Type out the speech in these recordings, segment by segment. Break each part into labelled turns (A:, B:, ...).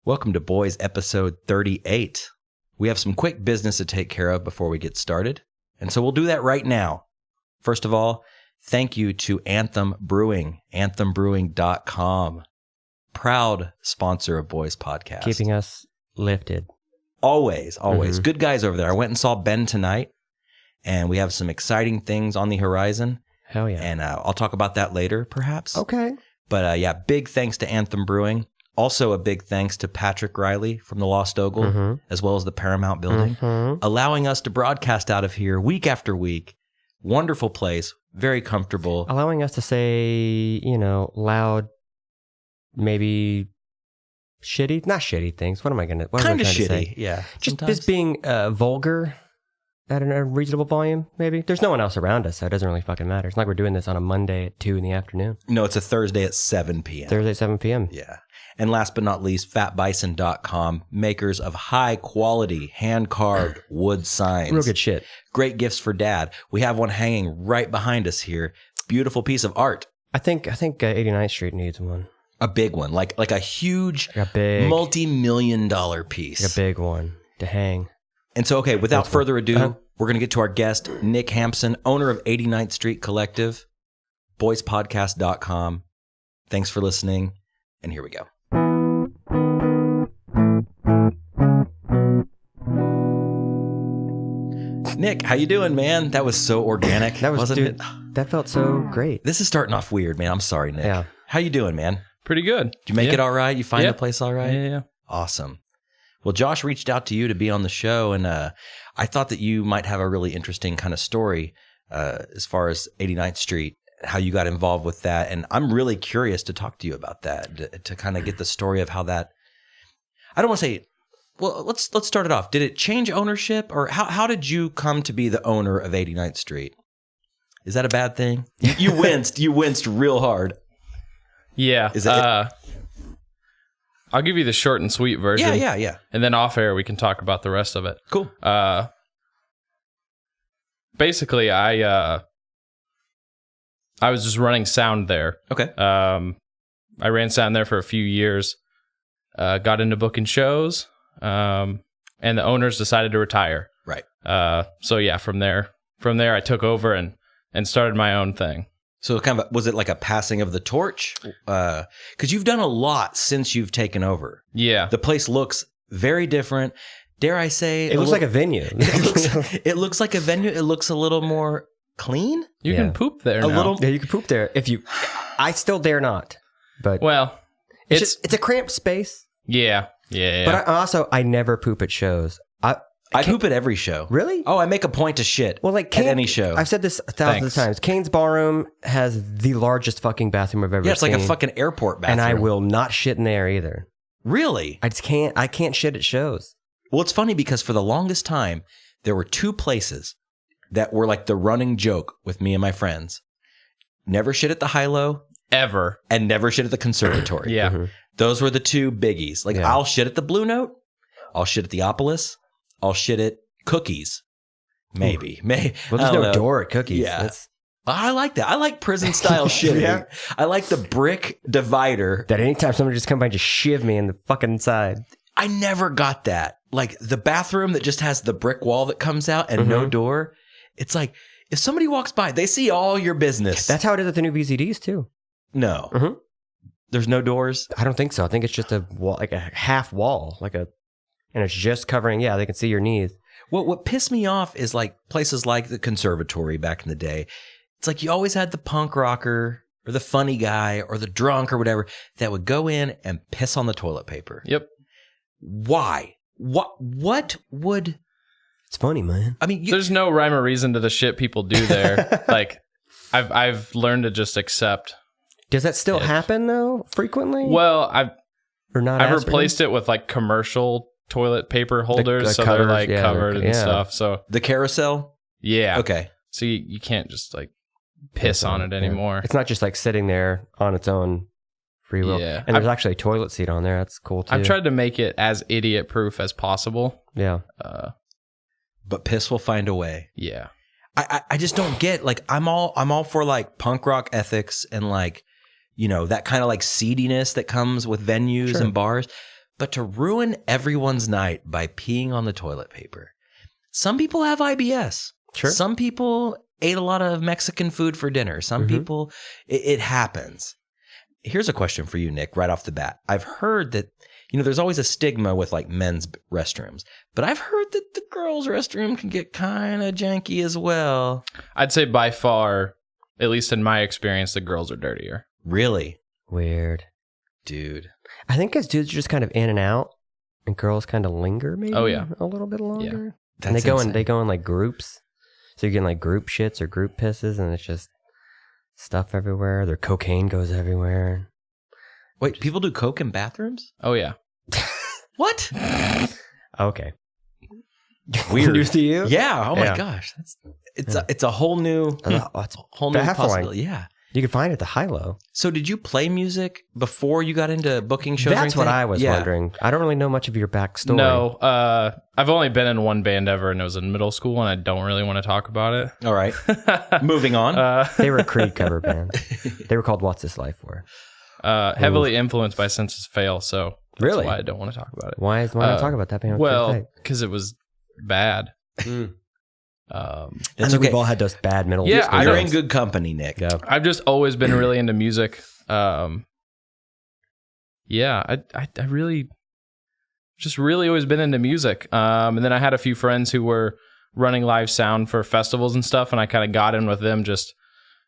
A: Welcome to Boys episode 38. We have some quick business to take care of before we get started, and so we'll do that right now. First of all, thank you to Anthem Brewing, anthembrewing.com. Proud sponsor of Boys Podcast.
B: Keeping us lifted.
A: Always. Good guys over there. I went and saw Ben tonight, and we have some exciting things on the horizon.
B: Hell yeah.
A: And I'll talk about that later, perhaps.
B: Okay.
A: But big thanks to Anthem Brewing. Also a big thanks to Patrick Riley from the Lost Ogle, as well as the Paramount building, allowing us to broadcast out of here week after week. Wonderful place, very comfortable.
B: Allowing us to say, loud, maybe shitty, not shitty things. What am I trying to say?
A: Yeah.
B: Just being vulgar at a reasonable volume, maybe. There's no one else around us, so it doesn't really fucking matter. It's not like we're doing this on a Monday at 2 in the afternoon.
A: No, it's a Thursday at 7 p.m.
B: Thursday at 7 p.m.
A: Yeah. And last but not least, fatbison.com, makers of high-quality, hand-carved wood signs.
B: Real good shit.
A: Great gifts for Dad. We have one hanging right behind us here. Beautiful piece of art.
B: I think 89th Street needs one.
A: A big one, like a huge, multi-million-dollar piece.
B: Like a big one to hang.
A: And so, okay, without further ado, we're going to get to our guest, Nick Hampson, owner of 89th Street Collective, boyspodcast.com. Thanks for listening, and here we go. Nick, how you doing, man? That was so organic, wasn't it?
B: That felt so great.
A: This is starting off weird, man. I'm sorry, Nick.
B: Yeah.
A: How you doing, man?
C: Pretty good.
A: Did you make it all right? You find the place all right?
C: Yeah.
A: Awesome. Well, Josh reached out to you to be on the show, and I thought that you might have a really interesting kind of story as far as 89th Street, how you got involved with that. And I'm really curious to talk to you about that, to kind of get the story of how that, I don't want to say, well, let's start it off. Did it change ownership, or how did you come to be the owner of 89th Street? Is that a bad thing? You winced real hard.
C: Yeah.
A: Is that
C: I'll give you the short and sweet version.
A: Yeah.
C: And then off air, we can talk about the rest of it.
A: Cool.
C: Basically, I was just running sound there.
A: Okay.
C: I ran sound there for a few years, got into booking shows, and the owners decided to retire.
A: Right.
C: So yeah, from there I took over and started my own thing.
A: So was it like a passing of the torch? Because you've done a lot since you've taken over.
C: Yeah.
A: The place looks very different. Dare I say?
B: It looks like a venue.
A: It looks like a venue. It looks a little more clean.
C: You can poop there now.
B: Yeah, you can poop there if you. I still dare not. But
C: well,
B: it's a cramped space.
C: Yeah.
B: But I never poop at shows.
A: I poop at every show.
B: Really?
A: Oh, I make a point to shit.
B: Well, like
A: at any show.
B: I've said this thousands of times. Kane's Ballroom has the largest fucking bathroom I've ever seen.
A: Yeah, it's like a fucking airport bathroom.
B: And I will not shit in there either.
A: Really?
B: I just can't. I can't shit at shows.
A: Well, it's funny because for the longest time, there were two places that were like the running joke with me and my friends. Never shit at the High-Low.
C: Ever.
A: And never shit at the conservatory.
C: Yeah.
B: Mm-hmm.
A: Those were the two biggies. Like, I'll shit at the Blue Note. I'll shit at the Opolis. I'll shit at Cookies. Maybe.
B: Well, there's no door at Cookies.
A: Yeah. I like that. I like prison-style shitting.
B: Yeah.
A: I like the brick divider.
B: That anytime somebody just come by and just shiv me in the fucking side.
A: I never got that. Like, the bathroom that just has the brick wall that comes out and no door. It's like, if somebody walks by, they see all your business.
B: That's how it is at the new VZDs, too.
A: No. Mm-hmm. There's no doors?
B: I don't think so. I think it's just a wall, like a half wall, and it's just covering, they can see your knees.
A: What pissed me off is like places like the conservatory back in the day. It's like you always had the punk rocker or the funny guy or the drunk or whatever that would go in and piss on the toilet paper.
C: Yep.
A: Why? What would...
B: It's funny, man.
A: I mean...
C: There's no rhyme or reason to the shit people do there. Like, I've learned to just accept.
B: Does that still happen, though, frequently?
C: Well, I've replaced
B: it
C: it with, like, commercial toilet paper holders, so
B: cutters,
C: they're like covered and stuff. So
A: the carousel?
C: Yeah.
A: Okay.
C: So you can't just like piss on it anymore.
B: It's not just like sitting there on its own free will.
C: Yeah.
B: And there's actually a toilet seat on there. That's cool too.
C: I've tried to make it as idiot proof as possible.
B: Yeah.
A: But piss will find a way.
C: Yeah.
A: I just don't get, like, I'm all for like punk rock ethics and like, that kind of like seediness that comes with venues and bars. but to ruin everyone's night by peeing on the toilet paper. Some people have IBS.
B: Sure.
A: Some people ate a lot of Mexican food for dinner. Some people, it happens. Here's a question for you, Nick, right off the bat. I've heard that, there's always a stigma with like men's restrooms, but I've heard that the girls' restroom can get kind of janky as well.
C: I'd say by far, at least in my experience, the girls are dirtier.
A: Really?
B: Weird.
A: Dude.
B: I think because dudes are just kind of in and out, and girls kind of linger maybe
C: Oh, yeah.
B: a little bit longer.
A: That's
B: And
A: insane.
B: they go in like groups. So you're getting like group shits or group pisses, and it's just stuff everywhere. Their cocaine goes everywhere.
A: Wait, people do coke in bathrooms?
C: Oh, yeah.
A: What?
B: Okay.
A: Weird.
B: News to you?
A: Yeah. Oh my
B: Yeah.
A: gosh. It's a whole new
B: That's
A: whole new
B: baffling.
A: possibility. Yeah.
B: You can find it at the high-low.
A: So did you play music before you got into booking shows? or
B: That's what
A: anything?
B: I was wondering. I don't really know much of your backstory.
C: No, I've only been in one band ever, and it was in middle school, and I don't really want to talk about it.
A: All right. Moving on.
B: They were a Creed cover band. They were called What's This Life For?
C: Heavily influenced by Census Fail, so that's
B: Really?
C: why I don't want to talk about it.
B: Why not talk about that band?
C: Well, because it was bad.
B: I
A: It's
B: think
A: okay.
B: we've all had those bad middle
C: Yeah,
B: school
C: I
A: You're
C: don't-
A: in good company, Nick.
B: Yeah.
C: I've just always been really into music. Yeah, I really always been into music. And then I had a few friends who were running live sound for festivals and stuff, and I kind of got in with them, just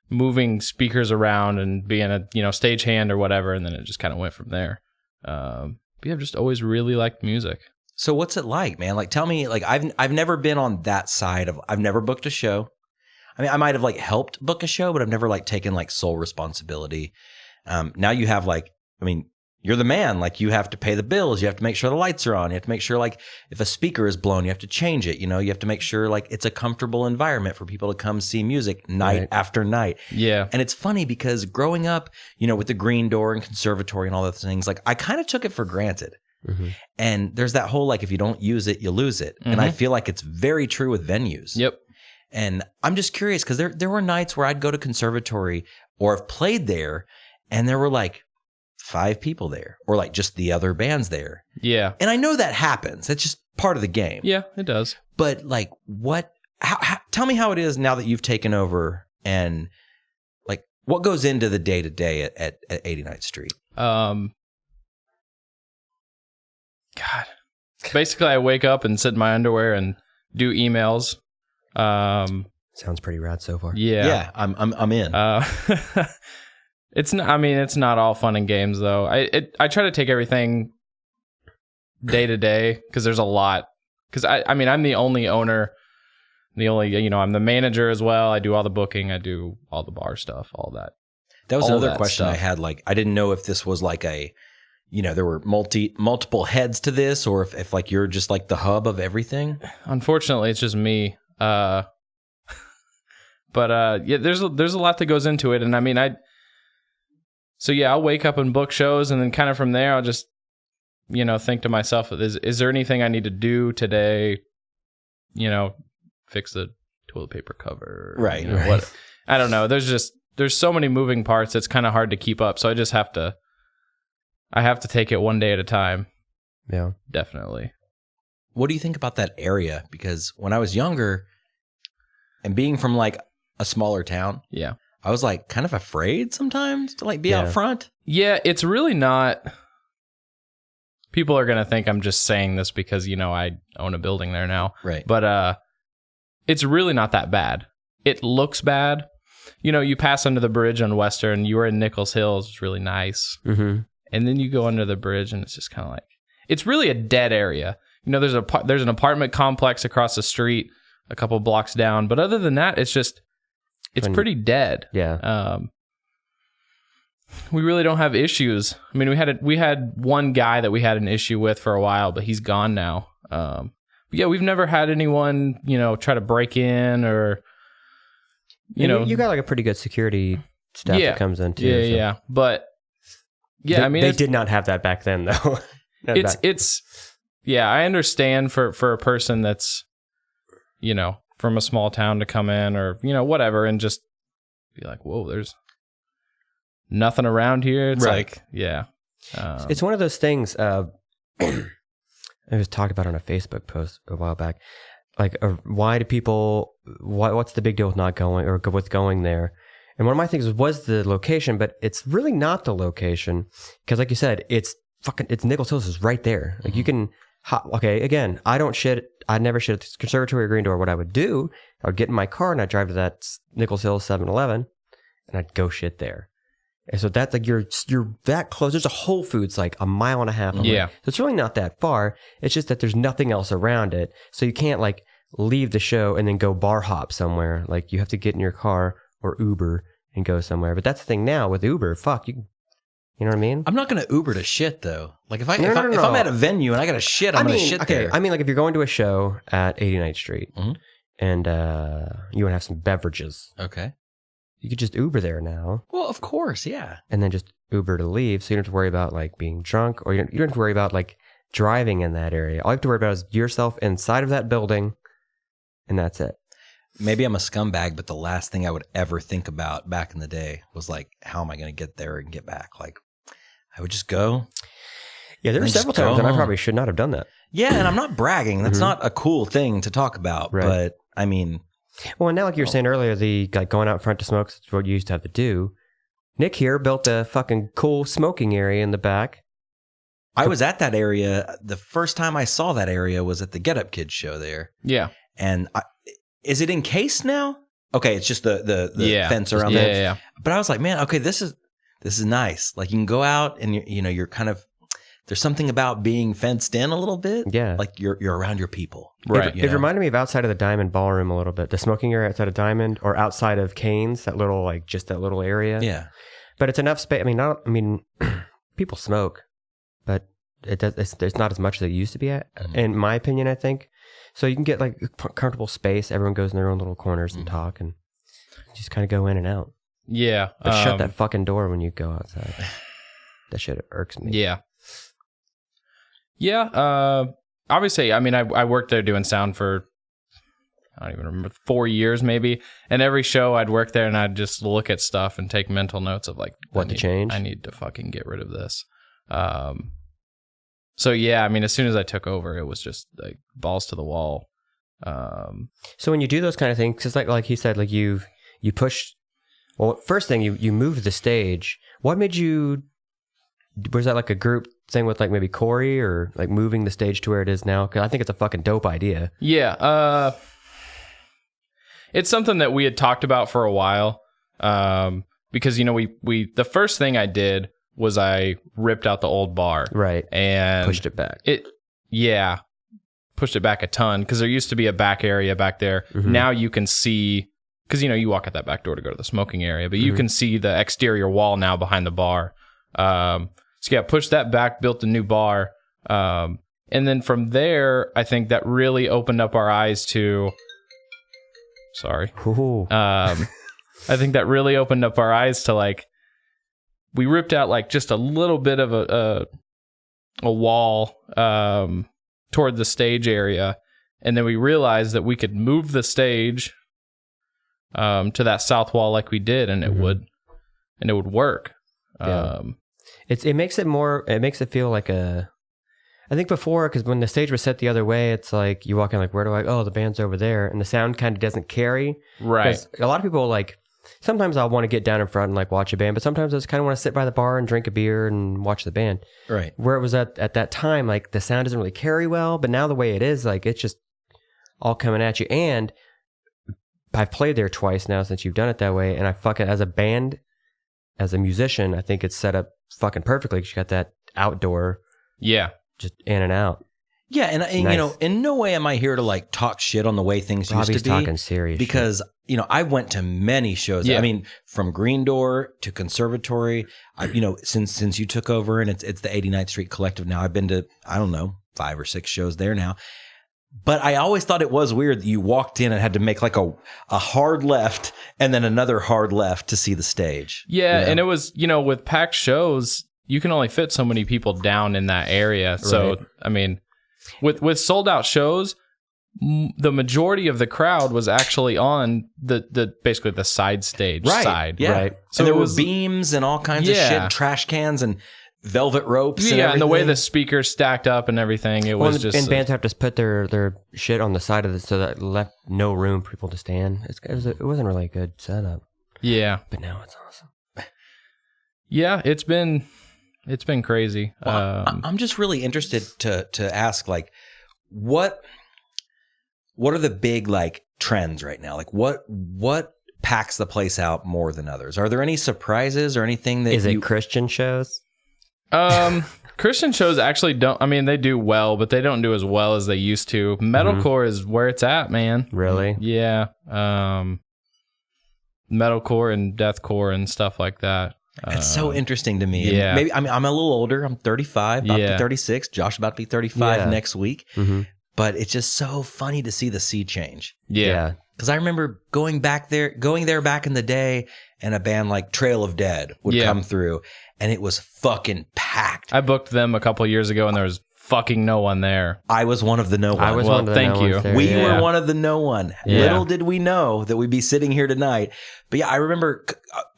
C: moving speakers around and being a stagehand or whatever, and then it just kind of went from there. But yeah, I've just always really liked music.
A: So what's it like, man? Like, tell me, like, I've never been on that side of, I've never booked a show. I mean, I might have like helped book a show, but I've never like taken like sole responsibility. Now you have like, I mean, you're the man, like you have to pay the bills. You have to make sure the lights are on. You have to make sure like if a speaker is blown, you have to change it. You have to make sure like it's a comfortable environment for people to come see music night after night.
C: Yeah.
A: And it's funny because growing up, with the Green Door and Conservatory and all those things, like I kind of took it for granted.
B: Mm-hmm.
A: And there's that whole like if you don't use it, you lose it. And I feel like it's very true with venues.
C: Yep.
A: And I'm just curious because there were nights where I'd go to Conservatory or have played there and there were like 5 people there or like just the other bands there.
C: Yeah.
A: And I know that happens. That's just part of the game.
C: Yeah, it does.
A: But like tell me how it is now that you've taken over and like what goes into the day to day at 89th Street?
C: God. Basically, I wake up and sit in my underwear and do emails.
B: Sounds pretty rad so far.
C: Yeah.
A: Yeah, I'm in.
C: It's not. I mean, it's not all fun and games though. I try to take everything day to day because there's a lot. Because I mean, I'm the only owner, I'm the manager as well. I do all the booking. I do all the bar stuff, all that.
A: That was
C: all
A: another
C: that
A: question I
C: stuff.
A: had. Like, I didn't know if this was like there were multiple heads to this, or if like you're just like the hub of everything.
C: Unfortunately, it's just me. But yeah, there's a lot that goes into it, and I mean, I'll wake up and book shows, and then kind of from there, I'll just think to myself, is there anything I need to do today? Fix the toilet paper cover,
A: Right.
C: What? I don't know. There's so many moving parts. It's kind of hard to keep up. So I just have to take it one day at a time.
B: Yeah.
C: Definitely.
A: What do you think about that area? Because when I was younger and being from like a smaller town,
C: Yeah.
A: I was like kind of afraid sometimes to like be out front.
C: Yeah, it's really not. People are going to think I'm just saying this because, I own a building there now.
A: Right.
C: But it's really not that bad. It looks bad. You pass under the bridge on Western, you were in Nichols Hills, it's really nice.
B: Mm-hmm.
C: And then you go under the bridge and it's just kind of like, it's really a dead area. There's an apartment complex across the street, a couple blocks down. But other than that, it's pretty dead.
B: Yeah.
C: We really don't have issues. I mean, we had one guy that we had an issue with for a while, but he's gone now. But yeah, we've never had anyone, try to break in or,
B: you got like a pretty good security staff that comes in too.
C: Yeah,
B: so.
C: yeah. But yeah, I mean,
B: they did not have that back then though.
C: Yeah, I understand for a person that's, from a small town to come in or, whatever, and just be like, whoa, there's nothing around here. It's
A: Right.
C: like, yeah.
B: It's one of those things. It was talked about on a Facebook post a while back. Like, why do people? What's the big deal with not going or with going there? And one of my things was the location, but it's really not the location because, like you said, it's Nichols Hills is right there. Like you can. Okay, again, I never shit at the conservatory or Green Door. What I would do, I would get in my car and I'd drive to that Nichols Hills 7-Eleven and I'd go shit there. And so that's like you're that close. There's a Whole Foods like a mile and a half away.
C: Yeah.
B: So it's really not that far. It's just that there's nothing else around it. So you can't like leave the show and then go bar hop somewhere. Like you have to get in your car or Uber and go somewhere. But that's the thing now with Uber. Fuck, you know what I mean?
A: I'm not going to Uber to shit though. Like if I'm at a venue and I got to shit, I'm going to shit there.
B: I mean, like if you're going to a show at 89th Street and you want to have some beverages.
A: Okay.
B: You could just Uber there now.
A: Well, of course, yeah.
B: And then just Uber to leave. So you don't have to worry about like being drunk or you don't have to worry about like driving in that area. All you have to worry about is yourself inside of that building and that's it.
A: Maybe I'm a scumbag, but the last thing I would ever think about back in the day was like, how am I going to get there and get back? Like, I would just go.
B: Yeah, there were several times that I probably should not have done that.
A: Yeah, and I'm not bragging. That's not a cool thing to talk about. Right. But I mean,
B: well, and now like you were saying earlier, the like going out front to smoke is what you used to have to do. Nick here built a fucking cool smoking area in the back.
A: I was at that area. The first time I saw that area was at the Get Up Kids show there.
C: Yeah,
A: and is it encased now? Okay, it's just the fence around there.
C: Yeah.
A: But I was like, man, okay, this is nice. Like you can go out and you're kind of. There's something about being fenced in a little bit.
B: Yeah.
A: Like you're around your people.
C: Right.
B: It reminded me of outside of the Diamond Ballroom a little bit. The smoking area outside of Diamond or outside of Cane's, that little, like just that little area.
A: Yeah.
B: But it's enough space. I mean, people smoke, but it's not as much as it used to be in my opinion, I think. So you can get like comfortable space. Everyone goes in their own little corners and talk and just kind of go in and out.
C: Yeah.
B: But shut that fucking door when you go outside. That shit irks me.
C: Yeah. Yeah, obviously, I mean, I worked there doing sound for, I don't even remember, 4 years maybe. And every show I'd work there and I'd just look at stuff and take mental notes of like,
B: what to change?
C: I need to fucking get rid of this. So yeah, I mean, as soon as I took over, it was just like balls to the wall.
B: So when you do those kind of things, because like he said, like you push, well, first thing you moved the stage. What made you, was that like a group thing with like maybe Corey or like moving the stage to where it is now? Because I think it's a fucking dope idea.
C: Yeah. It's something that we had talked about for a while. Because, we the first thing I did was I ripped out the old bar.
B: Right.
C: And
B: pushed it back.
C: Pushed it back a ton because there used to be a back area back there. Mm-hmm. Now you can see, because, you walk out that back door to go to the smoking area, but you can see the exterior wall now behind the bar. So yeah, pushed that back, built a new bar. And then from there, I think that really opened up our eyes to, I think that really opened up our eyes to like, we ripped out like just a little bit of a wall toward the stage area. And then we realized that we could move the stage to that south wall like we did, and it would work.
B: Yeah. It makes it feel like I think before, because when the stage was set the other way, it's like you walk in like, where do the band's over there, and the sound kind of doesn't carry.
C: Right.
B: Because a lot of people like, sometimes I'll want to get down in front and like watch a band, but sometimes I just kind of want to sit by the bar and drink a beer and watch the band.
A: Right.
B: Where it was at that time, like the sound doesn't really carry well, but now the way it is, like it's just all coming at you. And I've played there twice now since you've done it that way, and I fucking, as a band, as a musician, I think it's set up fucking perfectly because you got that outdoor, just in and out.
A: Yeah, and nice. In no way am I here to like talk shit on the way things used to be.
B: Robbie's talking serious
A: because
B: shit.
A: I went to many shows. Yeah. I mean, from Green Door to Conservatory. Since you took over, and it's the 89th Street Collective now. I've been to 5 or 6 shows there now. But I always thought it was weird that you walked in and had to make like a hard left and then another hard left to see the stage.
C: Yeah, and it was, with packed shows, you can only fit so many people down in that area. Right. So, I mean, with sold out shows, the majority of the crowd was actually on the basically the side stage side.
A: Yeah.
C: Right.
A: So there were beams and all kinds of shit, trash cans, and velvet ropes.
C: And the way the speakers stacked up and everything, it was just.
B: And bands have to put their shit on the side of it so that it left no room for people to stand. It wasn't really a good setup.
C: Yeah,
B: but now it's awesome.
C: Yeah, it's been crazy.
A: Well, I'm just really interested to ask, like, what are the big like trends right now? Like, what packs the place out more than others? Are there any surprises or anything that
B: is it Christian shows?
C: Christian shows actually don't. I mean, they do well, but they don't do as well as they used to. Metalcore is where it's at, man.
B: Really?
C: Yeah. Metalcore and deathcore and stuff like that.
A: It's so interesting to me.
C: Yeah.
A: Maybe I'm a little older. I'm 35, about to be 36. Josh about to be 35 next week.
B: Mm-hmm.
A: But it's just so funny to see the sea change.
C: Yeah.
A: Because I remember going there back in the day, and a band like Trail of Dead would come through, and it was fucking packed.
C: I booked them a couple years ago, and there was fucking no one there.
A: I was one of the no one.
B: I was one of the
C: thank
B: no
C: you.
B: ones there,
A: We were one of the no one.
C: Yeah.
A: Little did we know that we'd be sitting here tonight. But yeah, I remember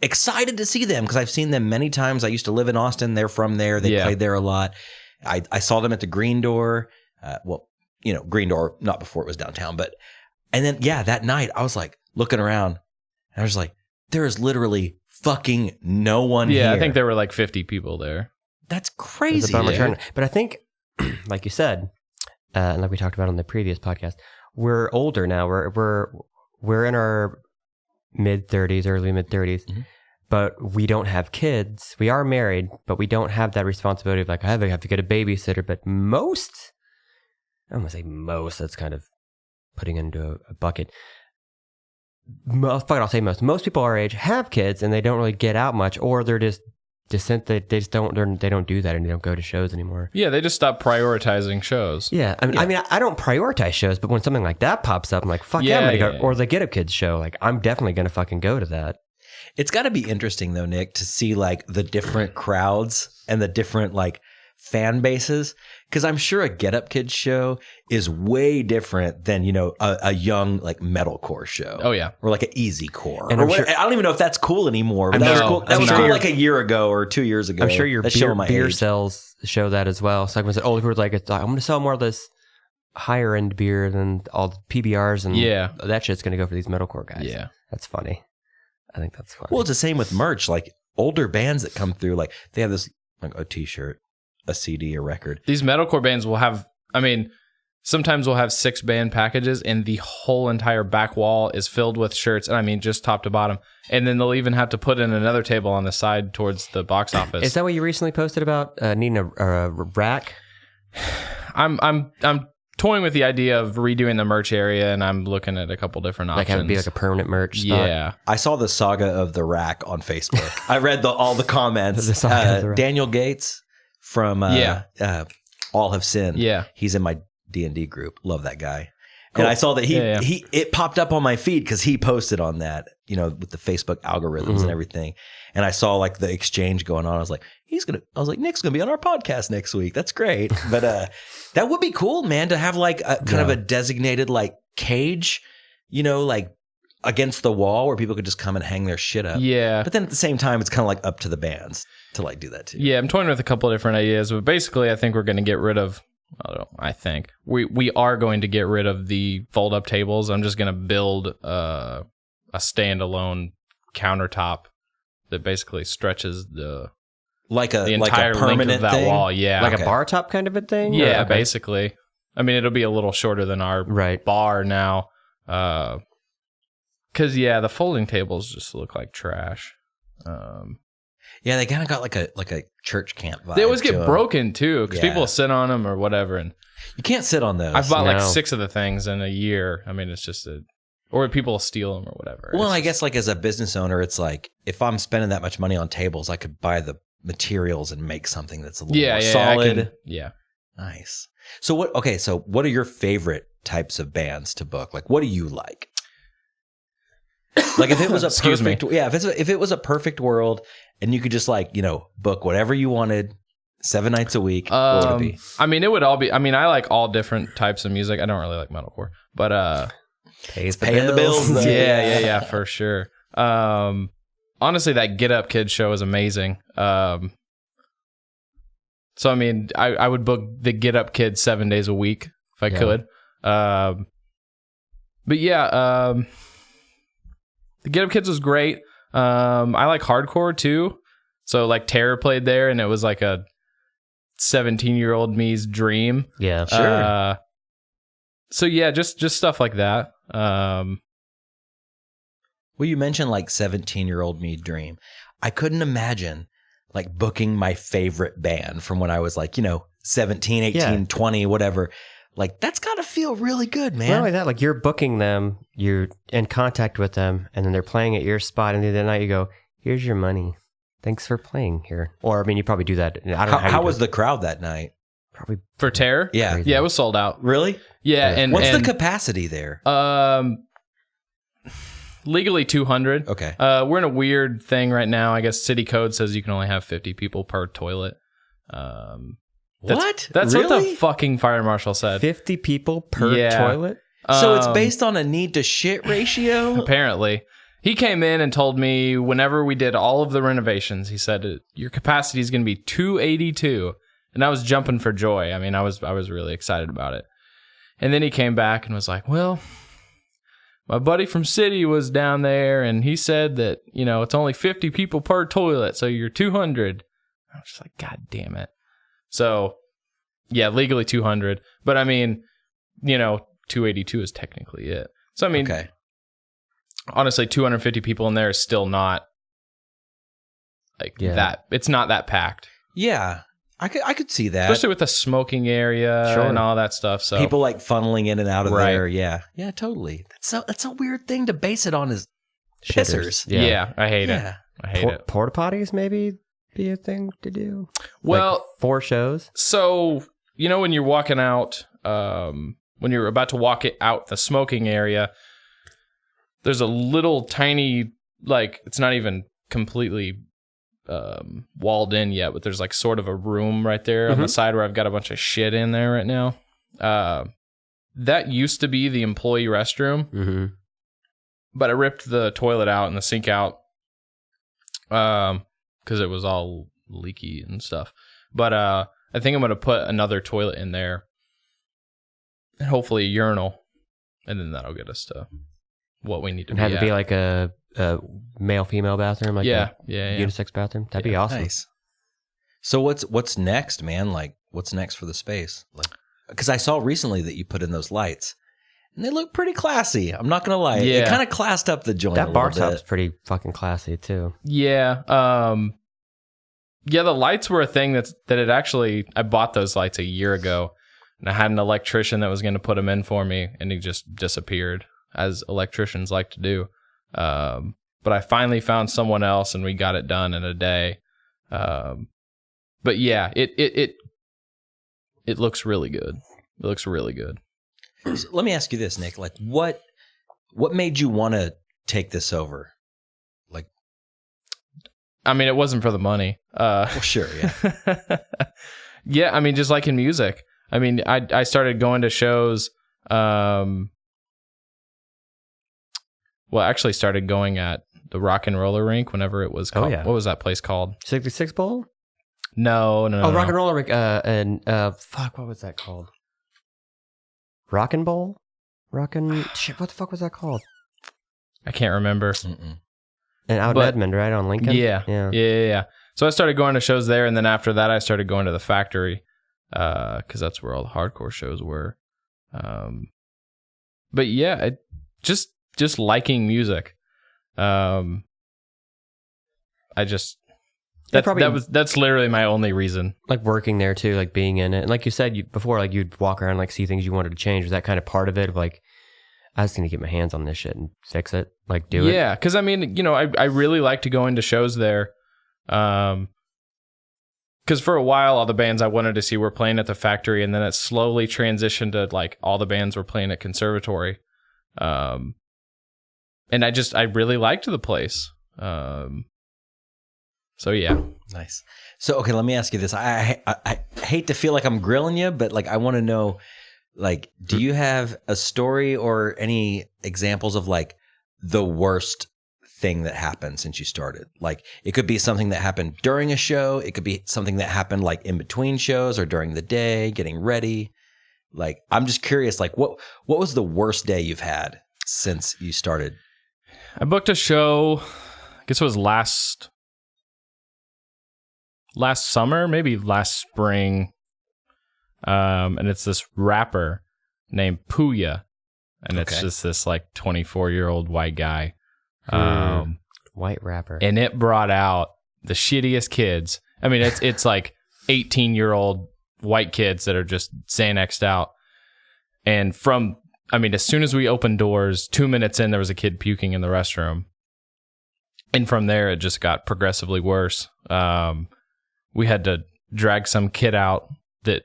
A: excited to see them because I've seen them many times. I used to live in Austin. They're from there. They played there a lot. I saw them at the Green Door. Green Door, not before it was downtown, but, and then, that night I was like looking around and I was like, there is literally fucking no one here.
C: Yeah, I think there were like 50 people there.
A: That's crazy.
B: It's a bummer turn. But I think, like you said, and like we talked about on the previous podcast, we're older now. We're in our mid-30s, early mid-30s, but we don't have kids. We are married, but we don't have that responsibility of like, I have to get a babysitter. But most, I'm going to say most, that's kind of putting into a bucket. I'll say most. Most people our age have kids and they don't really get out much, or they're just they just don't do that and they don't go to shows anymore.
C: Yeah, they just stopped prioritizing shows.
B: Yeah, I mean, I don't prioritize shows, but when something like that pops up, I'm like, fuck I'm gonna go. Or the Get Up Kids show, like, I'm definitely gonna fucking go to that.
A: It's got to be interesting though, Nick, to see like the different crowds and the different like fan bases, because I'm sure a Get Up Kids show is way different than, a young like metalcore show.
C: Oh yeah,
A: or like an easy core.
B: And
A: I don't even know if that's cool anymore. But that was cool. That was cool like a year ago or 2 years ago.
B: I'm sure your beer sales show that as well. So like when older people are like, I'm going to sell more of this higher end beer than all the PBRs, and that shit's going to go for these metalcore guys.
C: Yeah,
B: that's funny. I think that's funny.
A: Well, it's the same with merch. Like older bands that come through, like they have this like a T-shirt, a CD, a record.
C: These metalcore bands will have, sometimes we'll have 6 band packages and the whole entire back wall is filled with shirts. And just top to bottom. And then they'll even have to put in another table on the side towards the box office.
B: Is that what you recently posted about needing a rack?
C: I'm toying with the idea of redoing the merch area, and I'm looking at a couple different options.
B: Like have it be like a permanent merch spot?
C: Yeah.
A: I saw the saga of the rack on Facebook. I read all the comments.
B: The saga of the rack.
A: Daniel Gates from All Have Sinned.
C: Yeah.
A: He's in my D&D group. Love that guy.
C: Cool.
A: And I saw that it popped up on my feed because he posted on that, with the Facebook algorithms and everything. And I saw like the exchange going on. I was like, Nick's gonna be on our podcast next week. That's great. But that would be cool, man, to have like a kind of a designated like cage, like against the wall where people could just come and hang their shit up.
C: Yeah.
A: But then at the same time, it's kind of like up to the bands to like do that too.
C: Yeah, I'm toying with a couple of different ideas, but basically I think we're going to get rid of, we are going to get rid of the fold up tables. I'm just going to build a standalone countertop that basically stretches the entire
A: permanent
C: length of that
A: thing?
C: wall. Yeah.
B: Like a bar top kind of a thing?
C: Yeah, basically. It'll be a little shorter than our bar now. Because the folding tables just look like trash.
A: Yeah, they kind of got like a church camp vibe.
C: They always get broken too, because people sit on them or whatever, and
A: you can't sit on those.
C: I've bought like 6 of the things in a year. It's just or people steal them or whatever.
A: Well, I guess like as a business owner, it's like if I'm spending that much money on tables, I could buy the materials and make something that's a little more solid. Nice. So what are your favorite types of bands to book? Like, what do you like? Like if it was a perfect, if it was a perfect world and you could just like, book whatever you wanted 7 nights a week, what would it be?
C: It would all be, I like all different types of music. I don't really like metalcore, but
A: paying the bills.
C: Yeah, for sure. Honestly, that Get Up Kids show is amazing. So, I mean, I would book the Get Up Kids 7 days a week if I could. But yeah, the Get Up Kids was great. I like hardcore too. So like Terror played there, and it was like a 17-year-old me's dream.
B: Yeah, sure.
C: So yeah, just stuff like that.
A: Well, you mentioned like 17-year-old me dream. I couldn't imagine like booking my favorite band from when I was like, 17, 18, 20, whatever. Like that's got to feel really good, man.
B: Not only that, like you're booking them, you're in contact with them, and then they're playing at your spot, and the other night you go, here's your money. Thanks for playing here. Or, I mean, you probably do that. I don't know
A: how was the crowd that night?
B: Probably
C: for Terror?
A: Yeah.
B: crazy.
C: Yeah, it was sold out.
A: Really?
C: Yeah. And
A: what's the capacity there?
C: Legally 200.
A: Okay.
C: We're in a weird thing right now. I guess city code says you can only have 50 people per toilet.
A: What?
C: That's
A: really?
C: what the fucking fire marshal said.
B: 50 people per toilet?
A: So it's based on a need to shit ratio?
C: Apparently. He came in and told me whenever we did all of the renovations, he said, your capacity is going to be 282. And I was jumping for joy. I mean, I was really excited about it. And then he came back and was like, well, my buddy from City was down there and he said that, it's only 50 people per toilet. So you're 200. I was just like, God damn it. So yeah, legally 200. But I mean, 282 is technically it. So I mean,
A: okay.
C: Honestly, 250 people in there is still not like that. It's not that packed.
A: Yeah, I could see that,
C: especially with the smoking area and all that stuff. So
A: people like funneling in and out of there. Yeah, totally. That's a weird thing to base it on. Is pissers?
C: Yeah, I hate it. I hate it.
B: Porta potties maybe be a thing to do.
C: Well,
B: like 4 shows.
C: So when you're walking out, when you're about to walk it out the smoking area. There's a little tiny, like, it's not even completely walled in yet, but there's like sort of a room right there on the side where I've got a bunch of shit in there right now. That used to be the employee restroom, but I ripped the toilet out and the sink out because it was all leaky and stuff. But I think I'm going to put another toilet in there and hopefully a urinal, and then that'll get us to what we need to be
B: have
C: at.
B: It be like a male-female bathroom, like a unisex bathroom. That'd be awesome.
A: Nice. So what's next, man? Like, what's next for the space? Like, because I saw recently that you put in those lights, and they look pretty classy. I'm not gonna lie. It kind of classed up the joint.
B: That bar top's pretty fucking classy too.
C: Yeah. The lights were a thing that it actually. I bought those lights a year ago, and I had an electrician that was going to put them in for me, and he just disappeared, as electricians like to do. But I finally found someone else and we got it done in a day. But yeah, it looks really good. It looks really good.
A: So let me ask you this, Nick. Like what made you want to take this over? Like,
C: I mean, it wasn't for the money.
A: Well, sure. Yeah.
C: Yeah. I mean, just like in music, I mean, I started going to shows, well, I actually started going at the Rock and Roller Rink whenever it was called. Oh, yeah. What was that place called?
B: 66 Bowl?
C: No.
B: Oh, Rock and Roller Rink. Fuck, what was that called? Rockin' Bowl? Shit, what the fuck was that called?
C: I can't remember.
B: And out in Edmond, right? On Lincoln?
C: Yeah. So I started going to shows there, and then after that, I started going to the Factory, because that's where all the hardcore shows were. But yeah, just liking music. That's literally my only reason.
B: Like working there too, like being in it. And like you said before, like you'd walk around, like see things you wanted to change. Was that kind of part of it? Of like, I was going to get my hands on this shit and fix it, like do it.
C: Yeah, because I mean, I really like to go into shows there. Because for a while, all the bands I wanted to see were playing at the Factory, and then it slowly transitioned to like all the bands were playing at Conservatory. And I really liked the place. So yeah.
A: Nice. So, okay, let me ask you this. I hate to feel like I'm grilling you, but like, I want to know, like, do you have a story or any examples of like the worst thing that happened since you started? Like, it could be something that happened during a show. It could be something that happened like in between shows or during the day, getting ready. Like, I'm just curious, like, what was the worst day you've had since you started?
C: I booked a show, I guess it was last summer, maybe last spring. And it's this rapper named Puya. And it's just this like 24-year-old white guy.
B: White rapper.
C: And it brought out the shittiest kids. I mean, it's like 18-year-old white kids that are just Xanaxed out. And as soon as we opened doors, 2 minutes in, there was a kid puking in the restroom. And from there, it just got progressively worse. We had to drag some kid out that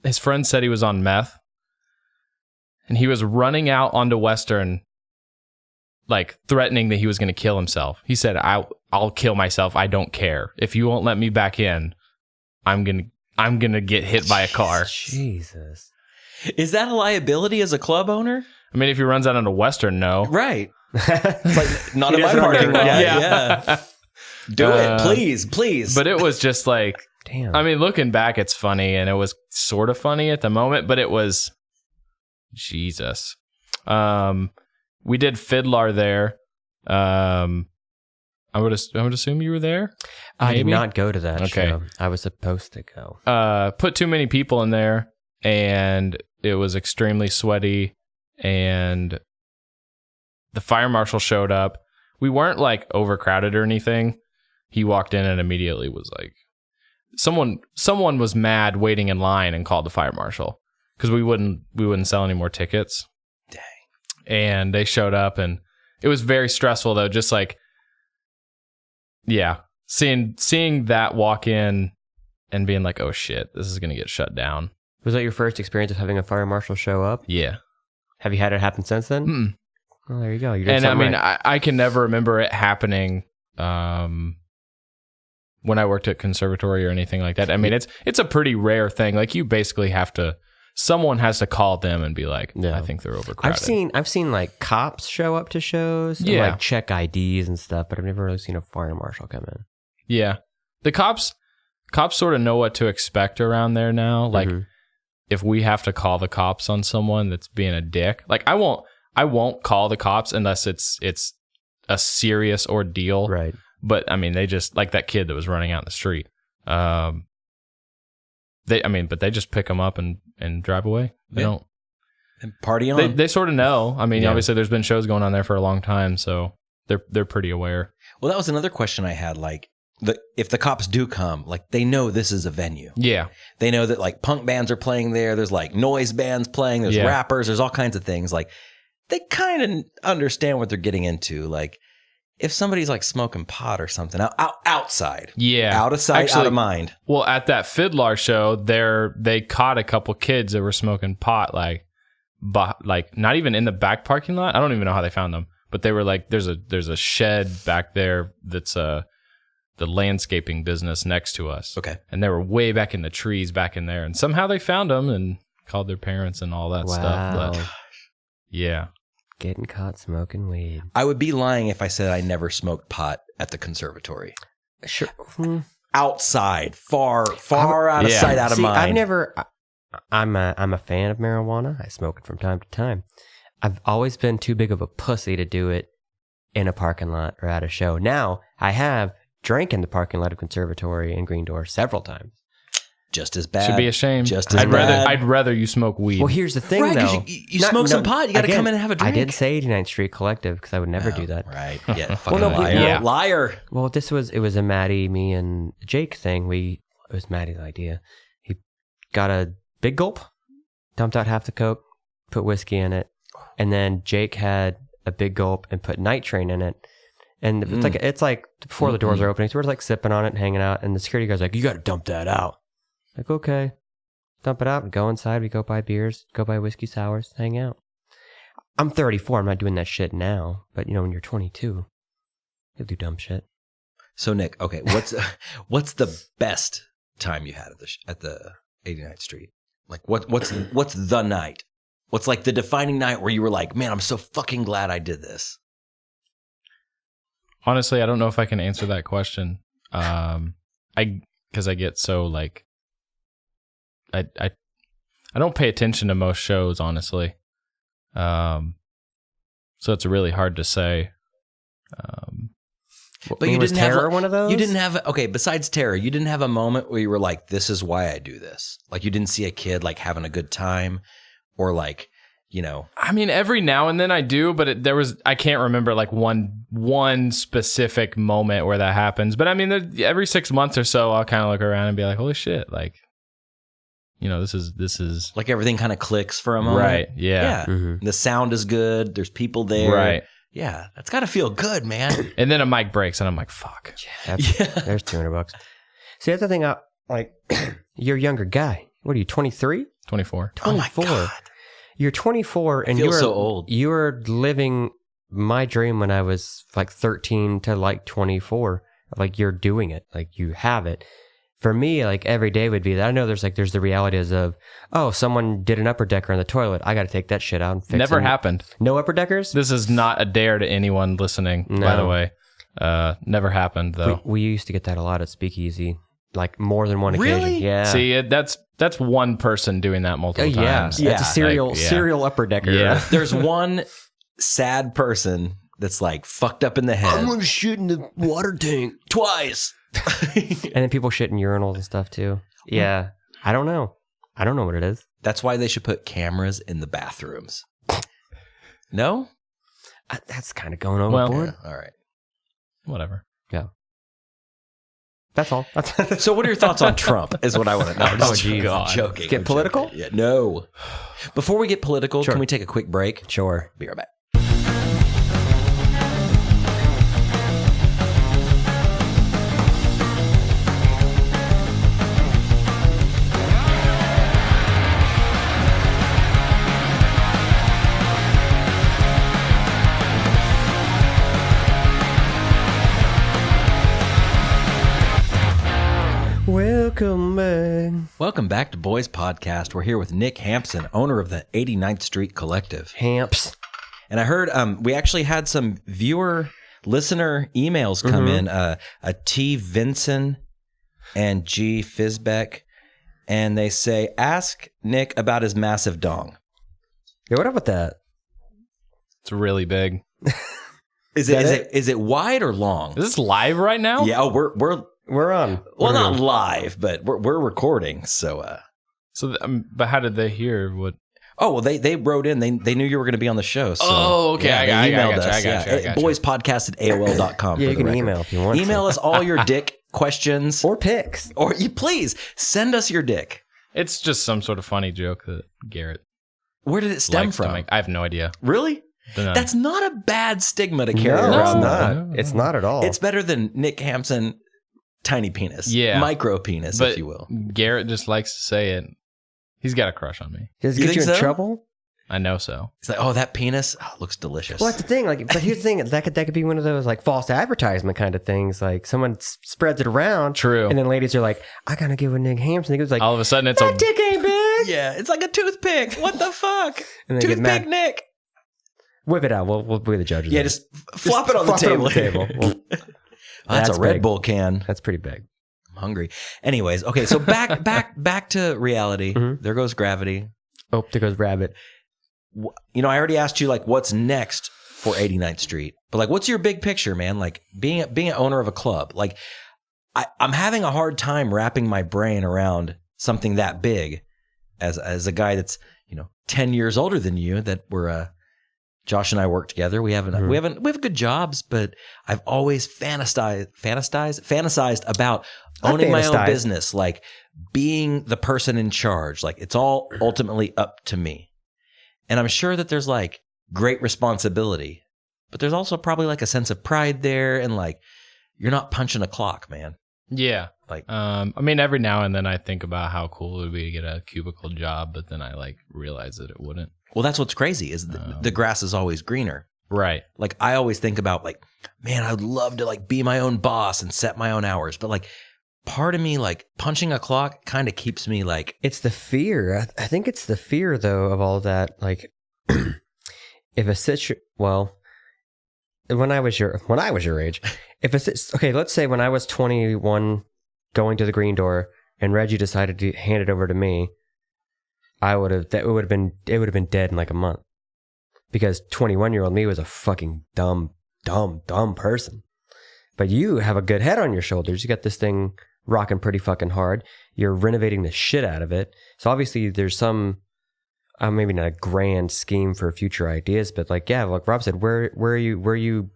C: his friend said he was on meth. And he was running out onto Western, like threatening that he was going to kill himself. He said, I'll kill myself. I don't care. If you won't let me back in, I'm going to get hit by a car.
B: Jesus.
A: Is that a liability as a club owner?
C: I mean, if he runs out onto Western, no.
A: Right. It's like, not in my parking lot. Yeah. Do it, please. But it was just like,
B: damn.
C: I mean, looking back, it's funny, and it was sort of funny at the moment, but it was Jesus. We did Fiddler there. I would assume you were there.
B: I did not go to that show. I was supposed to go.
C: Put too many people in there, and it was extremely sweaty, and the fire marshal showed up. We weren't like overcrowded or anything. He walked in and immediately was like, someone was mad waiting in line and called the fire marshal because we wouldn't sell any more tickets.
A: Dang.
C: And they showed up, and it was very stressful though. Just like, yeah, seeing that walk in and being like, oh shit, this is gonna get shut down.
B: Was that your first experience of having a fire marshal show up?
C: Yeah.
B: Have you had it happen since then?
C: Mm-mm.
B: Well, there you go.
C: And I mean, right. I can never remember it happening when I worked at conservatory or anything like that. I mean, it's a pretty rare thing. Like, you basically have to, someone has to call them and be like, I think they're overcrowded.
B: I've seen like cops show up to shows, and like check IDs and stuff, but I've never really seen a fire marshal come in.
C: Yeah, the cops sort of know what to expect around there now. Like, if we have to call the cops on someone that's being a dick, like I won't call the cops unless it's a serious ordeal.
B: Right.
C: But I mean, they just, like that kid that was running out in the street. They just pick them up and drive away. They don't.
A: And party on.
C: They sort of know. I mean, obviously there's been shows going on there for a long time, so they're pretty aware.
A: Well, that was another question I had. Like, if the cops do come, like, they know this is a venue.
C: Yeah. They
A: know that like punk bands are playing there. There's like noise bands playing. There's rappers. There's all kinds of things. Like, they kind of understand what they're getting into. Like, if somebody's like smoking pot or something outside, out of sight, out of mind.
C: Well, at that Fiddler show, they caught a couple kids that were smoking pot, like not even in the back parking lot. I don't even know how they found them, but they were like, there's a shed back there that's the landscaping business next to us.
A: Okay,
C: and they were way back in the trees back in there, and somehow they found them and called their parents and all that stuff. But, yeah.
B: Getting caught smoking weed.
A: I would be lying if I said I never smoked pot at the conservatory.
B: Sure.
A: Outside, far out of sight, out of mind.
B: I'm a fan of marijuana. I smoke it from time to time. I've always been too big of a pussy to do it in a parking lot or at a show. Now, I have drank in the parking lot of conservatory and Green Door several times.
A: Just as bad.
C: Should be ashamed.
A: Just as bad.
C: I'd rather you smoke weed.
B: Well, here's the thing, though.
A: You smoke some pot. You got to come in and have a drink.
B: I did say 89th Street Collective because I would never do that.
A: Right. Yeah. Fucking liar. Liar.
B: Well, it was a Maddie, me, and Jake thing. It was Maddie's idea. He got a big gulp, dumped out half the Coke, put whiskey in it, and then Jake had a big gulp and put Night Train in it. And it's like before the doors are opening, so we're like sipping on it and hanging out. And the security guy's like, "You got to dump that out." Like, okay, dump it out, go inside, we go buy beers, go buy whiskey sours, hang out. I'm 34, I'm not doing that shit now, but when you're 22, you'll do dumb shit.
A: So Nick, okay, what's the best time you had at the 89th Street? Like, what's the night? What's like the defining night where you were like, man, I'm so fucking glad I did this?
C: Honestly, I don't know if I can answer that question. Because I get so like, I don't pay attention to most shows, honestly. So it's really hard to say.
A: But you didn't have
B: Terror one of those?
A: You didn't have besides Terror, you didn't have a moment where you were like, "This is why I do this." Like you didn't see a kid like having a good time, or like, you know.
C: I mean, every now and then I do, but I can't remember like one specific moment where that happens. But I mean, every 6 months or so, I'll kind of look around and be like, "Holy shit!" Like, you know, this is
A: Like everything kind of clicks for a moment.
C: right. Yeah.
B: Mhm.
A: The sound is good. There's people there.
C: Right.
A: Yeah. That's got to feel good, man.
C: And then a mic breaks, and I'm like, "Fuck."
B: There's $200. See, that's the thing. You're a younger guy. What are you? 23?
C: 24.
B: 24.
A: Oh my God.
B: You're 24, and
A: feel
B: you're
A: so old.
B: You were living my dream when I was like 13 to like 24. Like you're doing it. Like you have it. For me, like every day would be that. I know there's the realities of, oh, someone did an upper decker in the toilet. I got to take that shit out and fix it.
C: Never happened.
B: No upper deckers?
C: This is not a dare to anyone listening, by the way. Never happened, though.
B: We used to get that a lot at Speakeasy. Like more than one
A: Really?
B: occasion. Yeah.
C: See, that's one person doing that multiple times.
B: Yeah. That's a serial
C: Like, yeah.
B: serial upper decker.
C: Yeah.
A: There's one sad person that's like fucked up in the head.
B: to shit in the water tank.
A: Twice.
B: And then people shit in urinals and stuff too. Yeah. I don't know. I don't know what it is.
A: That's why they should put cameras in the bathrooms. No?
B: That's kind of going
C: Well,
B: overboard.
A: Yeah, all right.
C: Whatever.
B: Yeah. That's all.
A: So what are your thoughts on Trump is what I want to know.
B: Oh, geez.
A: Joking.
B: Get
A: I'm
B: political?
A: joking. Yeah, no. Before we get political,
B: Sure.
A: can we take a quick break?
B: Sure.
A: Be right back.
B: Welcome back.
A: Welcome back to Boys Podcast. We're here with Nick Hampson, owner of the 89th Street Collective.
B: Hamps.
A: And I heard we actually had some listener emails come in, a T. Vinson and G. Fizbeck, and they say, ask Nick about his massive dong.
B: Yeah, what up with that?
C: It's really big.
A: Is it wide or long?
C: Is this live right now?
A: Yeah,
B: We're on.
A: well, not live, but we're recording. So,
C: So, but how did they hear what?
A: oh well, they wrote in. They knew you were going to be on the show. So,
C: Oh, okay.
A: yeah,
C: I
A: they
C: got
A: emailed
C: you.
A: us. Yeah. boyspodcast@aol.com.
B: Yeah,
A: for
B: you
A: the
B: can
A: record.
B: email if you want.
A: Email us all your dick questions,
B: Or pics.
A: or you please send us your dick.
C: It's just some sort of funny joke that Garrett
A: Where did it stem
C: likes to
A: from?
C: make. I have no idea.
A: Really?
C: Dunno.
A: That's not a bad stigma to carry
B: No,
A: around.
B: it's
A: though.
B: not. It's not at all.
A: It's better than Nick Hampson, tiny penis,
C: Yeah.
A: micro penis,
C: But
A: if you will.
C: Garrett just likes to say it. He's got a crush on me.
B: Does it
A: You
B: get you
A: think
B: in
A: so?
B: trouble?
C: I know so.
A: It's like, oh, that penis looks delicious.
B: Well, that's the thing. Like, but here's the thing. That could be one of those like false advertisement kind of things. Like someone spreads it around.
C: True.
B: And then ladies are like, I gotta give a Nick Hampson. He goes like,
C: All of a sudden, it's
B: that
C: a
B: dick ain't big.
A: Yeah, it's like a toothpick. What the fuck?
B: And they get
A: Toothpick
B: mad.
A: Nick.
B: Whip it out. We'll be the judges.
A: Yeah,
B: of it.
A: just flop it on the
B: flop
A: table.
B: it on the table. Well,
A: That's
B: that's
A: a Red
B: big.
A: Bull can.
B: That's pretty big.
A: I'm hungry. Anyways, okay, so back to reality.
B: Mhm.
A: There goes gravity.
B: Oh, there goes rabbit.
A: You know, I already asked you like what's next for 89th Street, but like, what's your big picture, man? Like being an owner of a club. Like, I'm having a hard time wrapping my brain around something that big, as a guy that's 10 years older than you. That we're Josh and I work together. We have good jobs, but I've always fantasized about owning my own business, like being the person in charge. Like it's all ultimately up to me. And I'm sure that there's like great responsibility, but there's also probably like a sense of pride there, and like you're not punching a clock, man.
C: yeah.
A: Like,
C: I mean, every now and then I think about how cool it would be to get a cubicle job, but then I like realize that it wouldn't.
A: well, that's what's crazy is the grass is always greener.
C: Right.
A: Like I always think about like, man, I'd love to like be my own boss and set my own hours, but like part of me, like punching a clock kind of keeps me like,
B: It's the fear. I think it's the fear, though, of all that. Like, if when I was your age, if it's okay, let's say when I was 21 going to the green door and Reggie decided to hand it over to me, it would have been dead in like a month. Because 21-year-old me was a fucking dumb person. But you have a good head on your shoulders. You got this thing rocking pretty fucking hard. You're renovating the shit out of it. So obviously there's some, maybe not a grand scheme for future ideas, but like, yeah, like Rob said, where are you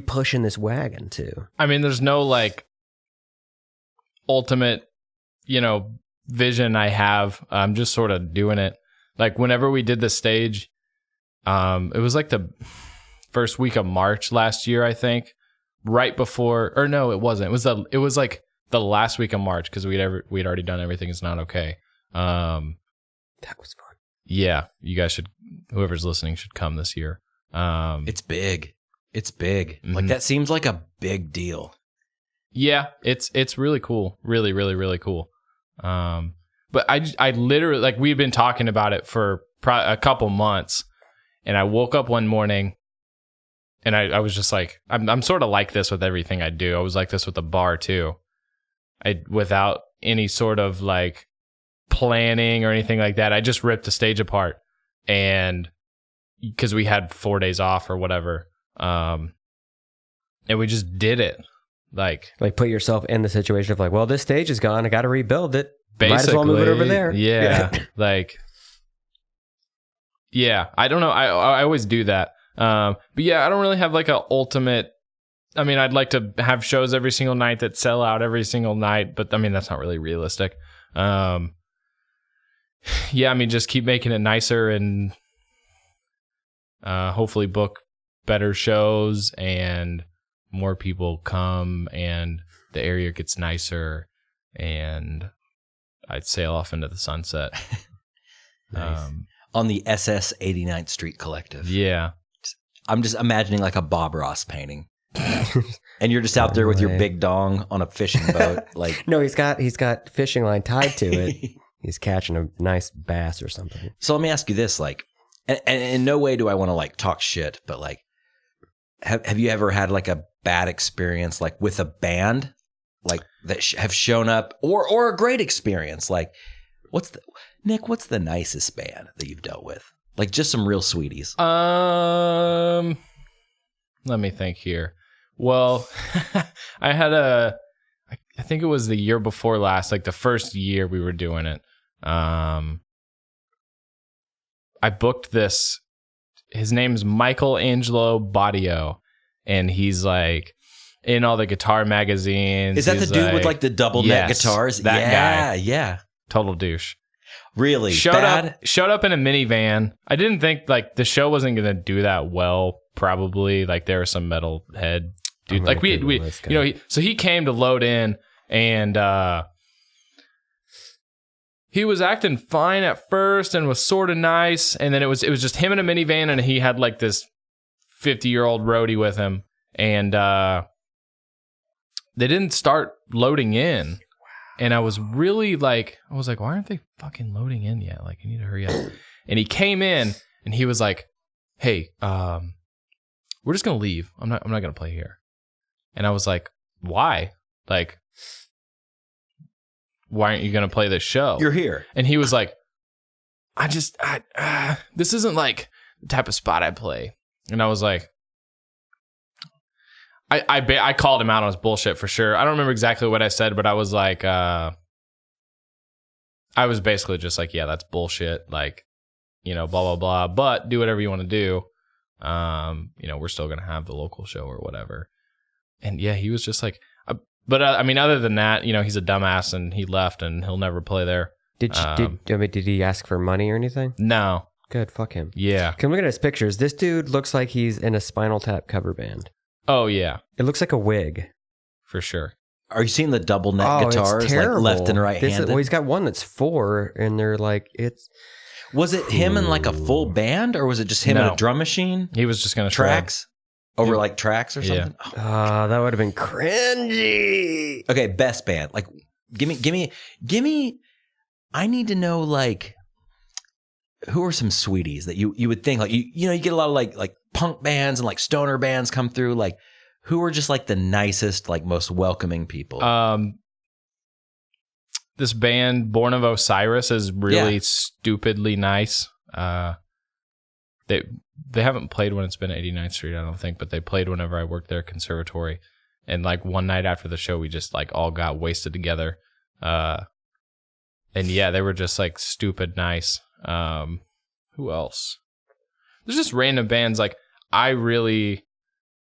B: pushing this wagon to?
C: I mean, there's no like ultimate, vision I have. I'm just sort of doing it. Like whenever we did the stage, it was like the first week of March last year, I think, right before, or no, it wasn't. It was like the last week of March because we'd already done Everything Is Not Okay.
B: That was fun.
C: Yeah, you guys should, whoever's listening should come this year.
A: It's big.
C: Mm-hmm.
A: Like that seems like a big deal.
C: Yeah, it's really cool. Really, really, really cool. But I literally, like, we've been talking about it for a couple months. And I woke up one morning and I was just like, I'm sort of like this with everything I do. I was like this with the bar too. Without any sort of like planning or anything like that, I just ripped the stage apart. And because we had 4 days off or whatever. And we just did it. Like
B: put yourself in the situation of like, well, this stage is gone. I got to rebuild it.
C: Basically,
B: might as well move it over there.
C: Yeah. Like, yeah, I don't know. I always do that. But yeah, I don't really have like a ultimate. I mean, I'd like to have shows every single night that sell out every single night, but I mean, that's not really realistic. Yeah, I mean, just keep making it nicer and hopefully book better shows and more people come and the area gets nicer and I'd sail off into the sunset.
A: Nice. On the SS 89th Street Collective.
C: Yeah.
A: I'm just imagining like a Bob Ross painting. And you're just out there with your big dong on a fishing boat. Like
B: no, he's got fishing line tied to it. He's catching a nice bass or something.
A: So let me ask you this, like, and in no way do I want to like talk shit, but like, have you ever had like a bad experience like with a band like that have shown up or a great experience? Like what's the nicest band that you've dealt with? Like just some real sweeties.
C: Let me think here. Well, I had I think it was the year before last, like the first year we were doing it. I booked this. His name's Michelangelo Badio, and he's like in all the guitar magazines.
A: Is that the dude with like the double neck guitars?
C: That guy.
A: Yeah.
C: Total douche.
A: Really?
C: Showed up in a minivan. I didn't think like the show wasn't gonna do that well. Probably like there was some metalhead dude. Like we so he came to load in and he was acting fine at first and was sort of nice, and then it was just him in a minivan, and he had like this 50-year-old roadie with him, and they didn't start loading in. And I was really like, why aren't they fucking loading in yet? Like, you need to hurry up. And he came in and he was like, hey, we're just gonna leave. I'm not gonna play here. And I was like, why? Like, why aren't you gonna play this show?
A: You're here.
C: And he was like, this isn't like the type of spot I play. And I was like, I called him out on his bullshit for sure. I don't remember exactly what I said, but I was like, I was basically just like, yeah, that's bullshit. Like, blah, blah, blah, but do whatever you want to do. We're still going to have the local show or whatever. And yeah, he was just like, but I mean, other than that, he's a dumbass and he left and he'll never play there.
B: Did he ask for money or anything?
C: No.
B: Good. Fuck him.
C: Yeah.
B: Come look at his pictures. This dude looks like he's in a Spinal Tap cover band.
C: Oh, yeah.
B: It looks like a wig.
C: For sure.
A: Are you seeing the double neck guitars, like left and right handed?
B: Well, he's got one that's 4, and they're like, it's...
A: Was it him in like a full band, or was it just him in a drum machine?
C: He was just going to
A: tracks? Over like tracks or something?
B: Yeah. That would have been cringy.
A: Okay, best band. Like, give me, I need to know, like, who are some sweeties that you would think like you get a lot of like punk bands and like stoner bands come through, like who are just like the nicest, like most welcoming people?
C: This band Born of Osiris is really stupidly nice. They haven't played when it's been 89th Street, I don't think, but they played whenever I worked there at Conservatory. And like one night after the show, we just like all got wasted together. And yeah, they were just like stupid nice. Who else? There's just random bands. Like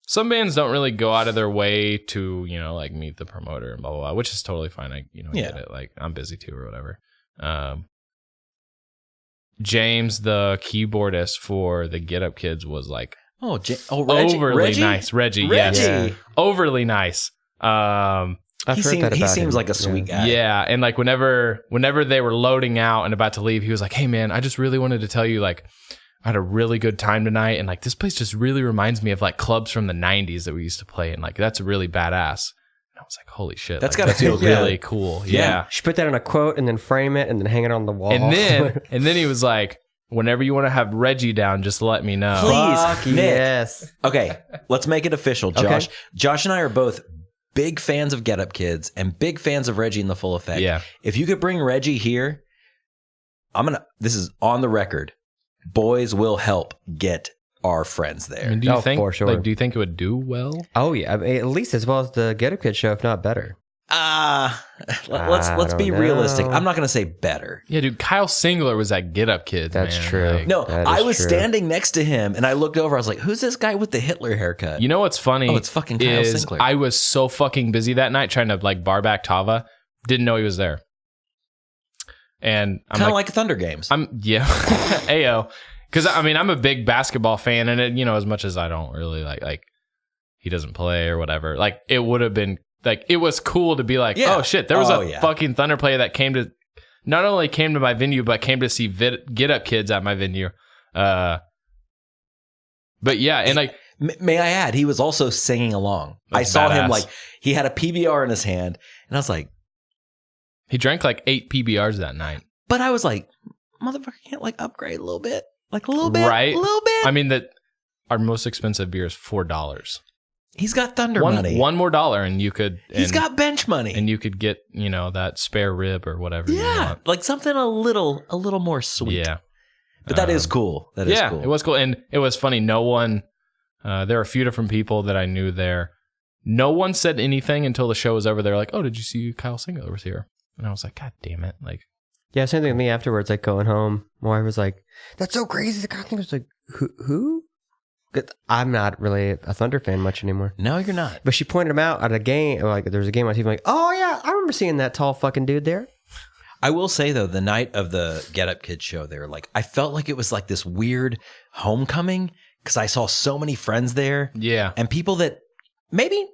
C: some bands don't really go out of their way to, like meet the promoter and blah, blah, blah, which is totally fine. I get it. Like I'm busy too or whatever. James, the keyboardist for the Get Up Kids, was like, overly nice. Reggie, yes. Yeah. Overly nice.
A: He seems like a sweet guy.
C: Yeah, and like whenever they were loading out and about to leave, he was like, "Hey man, I just really wanted to tell you, like, I had a really good time tonight, and like this place just really reminds me of like clubs from the 90s that we used to play, and like that's really badass." And I was like, "Holy shit,
A: that's
C: like,
A: gotta feel
C: really cool." Yeah.
B: You should put that on a quote and then frame it and then hang it on the wall.
C: And then he was like, "Whenever you want to have Reggie down, just let me know."
A: Please, Nick.
B: Yes.
A: Okay, let's make it official, Josh. Okay. Josh and I are both big fans of Get Up Kids and big fans of Reggie in the Full Effect.
C: Yeah.
A: If you could bring Reggie here, this is on the record. Boys will help get our friends there.
C: I mean, do you think?
B: For sure.
C: Like, do you think it would do well?
B: Oh yeah, I mean, at least as well as the Get Up Kids show, if not better.
A: Let's be realistic. I'm not going to say better.
C: Yeah, dude, Kyle Singler was at Get Up Kids.
B: That's
C: man.
B: true.
C: Like,
A: no, I was standing next to him and I looked over. I was like, "Who's this guy with the Hitler haircut?"
C: You know what's funny?
A: Oh, it's fucking Kyle Singler.
C: I was so fucking busy that night trying to like bar back Tava. Didn't know he was there. And I'm
A: kind of like Thunder Games.
C: Ayo. Because I mean, I'm a big basketball fan, and it, as much as I don't really like he doesn't play or whatever. Like it would have been like it was cool to be like, oh shit, there was a fucking Thunder player that not only came to my venue, but came to see Get Up Kids at my venue. But yeah, and like,
A: may I add, he was also singing along. I saw him like he had a PBR in his hand, and I was like,
C: he drank like 8 PBRs that night.
A: But I was like, motherfucker can't like upgrade a little bit. Like a little bit,
C: right?
A: A little bit.
C: I mean, our most expensive beer is $4.
A: He's got Thunder money.
C: One more dollar, and you could.
A: He's got bench money,
C: and you could get that spare rib or whatever.
A: Yeah,
C: you want.
A: Like something a little more sweet.
C: Yeah,
A: but that is cool. That is cool.
C: It was cool, and it was funny. No one. There were a few different people that I knew there. No one said anything until the show was over. They're like, "Oh, did you see Kyle Singler was here?" And I was like, "God damn it!" Like.
B: Yeah, same thing with me afterwards, like going home. My wife was like, "That's so crazy." The guy was like, Who? I'm not really a Thunder fan much anymore.
A: No, you're not.
B: But she pointed him out at a game, like there was a game on TV, like, "Oh yeah, I remember seeing that tall fucking dude there."
A: I will say though, the night of the Get Up Kids show there, like I felt like it was like this weird homecoming because I saw so many friends there.
C: Yeah.
A: And people that maybe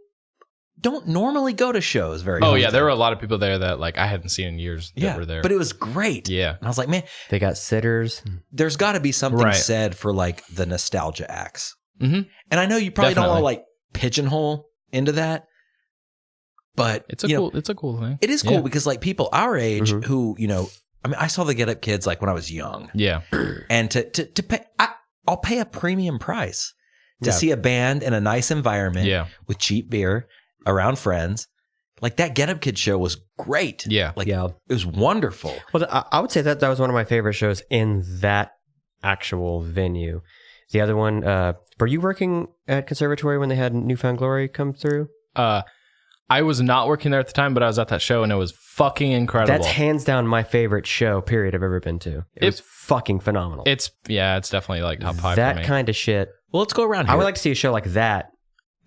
A: don't normally go to shows very
C: often.
A: often.
C: Yeah, there were a lot of people there that like I hadn't seen in years that were there.
A: But it was great.
C: Yeah.
A: And I was like, man,
B: they got sitters.
A: There's got to be something said for like the nostalgia acts.
C: Mm-hmm.
A: And I know you probably don't want to like pigeonhole into that, but
C: it's a cool thing.
A: It is cool because like people our age who, I mean, I saw the Get Up Kids like when I was young.
C: Yeah.
A: And to pay, I'll pay a premium price to see a band in a nice environment with cheap beer around friends. Like that Get Up Kids show was great.
C: Yeah.
A: Like it was wonderful.
B: Well, I would say that was one of my favorite shows in that actual venue. The other one, were you working at Conservatory when they had Newfound Glory come through?
C: I was not working there at the time, but I was at that show and it was fucking incredible.
B: That's hands down my favorite show, period, I've ever been to. It was fucking phenomenal.
C: It's definitely like top 5 for me.
B: That kind of shit.
A: Well, let's go around here.
B: I would like to see a show like that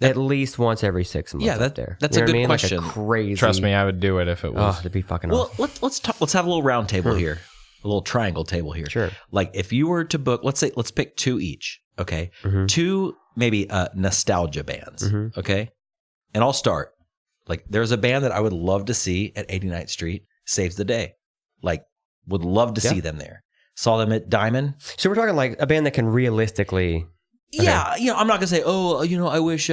B: at least once every 6 months.
A: Yeah, that's a good question.
B: Like a crazy.
C: Trust me, I would do it if it was.
B: Oh, it'd be fucking
A: awesome. Well, let's have a little round table here. A little triangle table here.
B: Sure.
A: Like if you were to book, let's pick 2 each. Okay. 2 maybe nostalgia bands. Okay. And I'll start. Like there's a band that I would love to see at 89th Street, Saves the Day. Like would love to see them there. Saw them at Diamond.
B: So we're talking like a band that can realistically.
A: Yeah, I'm not gonna say, I wish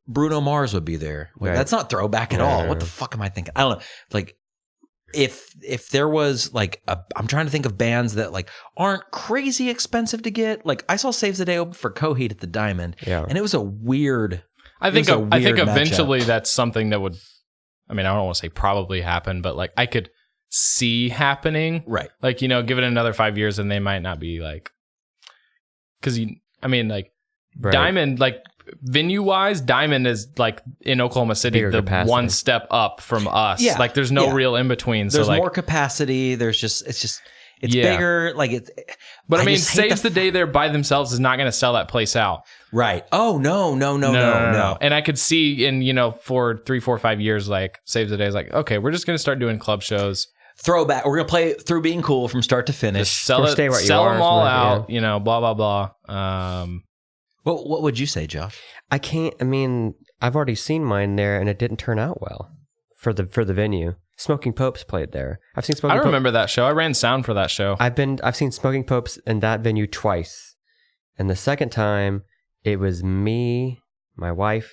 A: Bruno Mars would be there. Like, that's not throwback at all. What the fuck am I thinking? I don't know. Like, if there was like I'm trying to think of bands that like aren't crazy expensive to get. Like I saw Saves the Day open for Coheed at the Diamond, and it was a weird.
C: I think eventually
A: matchup.
C: that's something that would. I mean, I don't want to say probably happen, but like I could see happening.
A: Right.
C: Like, give it another 5 years and they might not be like, because Diamond, like venue wise, Diamond is like in Oklahoma City,
B: Bigger
C: the
B: capacity.
C: one step up from us.
A: Yeah.
C: Like there's no real in between.
A: There's
C: so like,
A: more capacity. It's bigger. Like it's.
C: But I mean,
A: just hate
C: Saves the Day there by themselves is not going to sell that place out.
A: Right. Oh no.
C: And I could see in for 3, 4, 5 years, like Saves the Day is like, okay, we're just going to start doing club shows.
A: Throwback. We're gonna play Through Being Cool from start to finish.
C: Just sell
B: Or stay where you
C: sell
B: are,
C: them all
B: something like
C: out. Blah blah blah.
A: What would you say, Josh?
B: I can't. I mean, I've already seen mine there, and it didn't turn out well for the venue. Smoking Popes played there. I've seen Smoking.
C: I remember that show. I ran sound for that show.
B: I've seen Smoking Popes in that venue twice, and the second time it was me, my wife,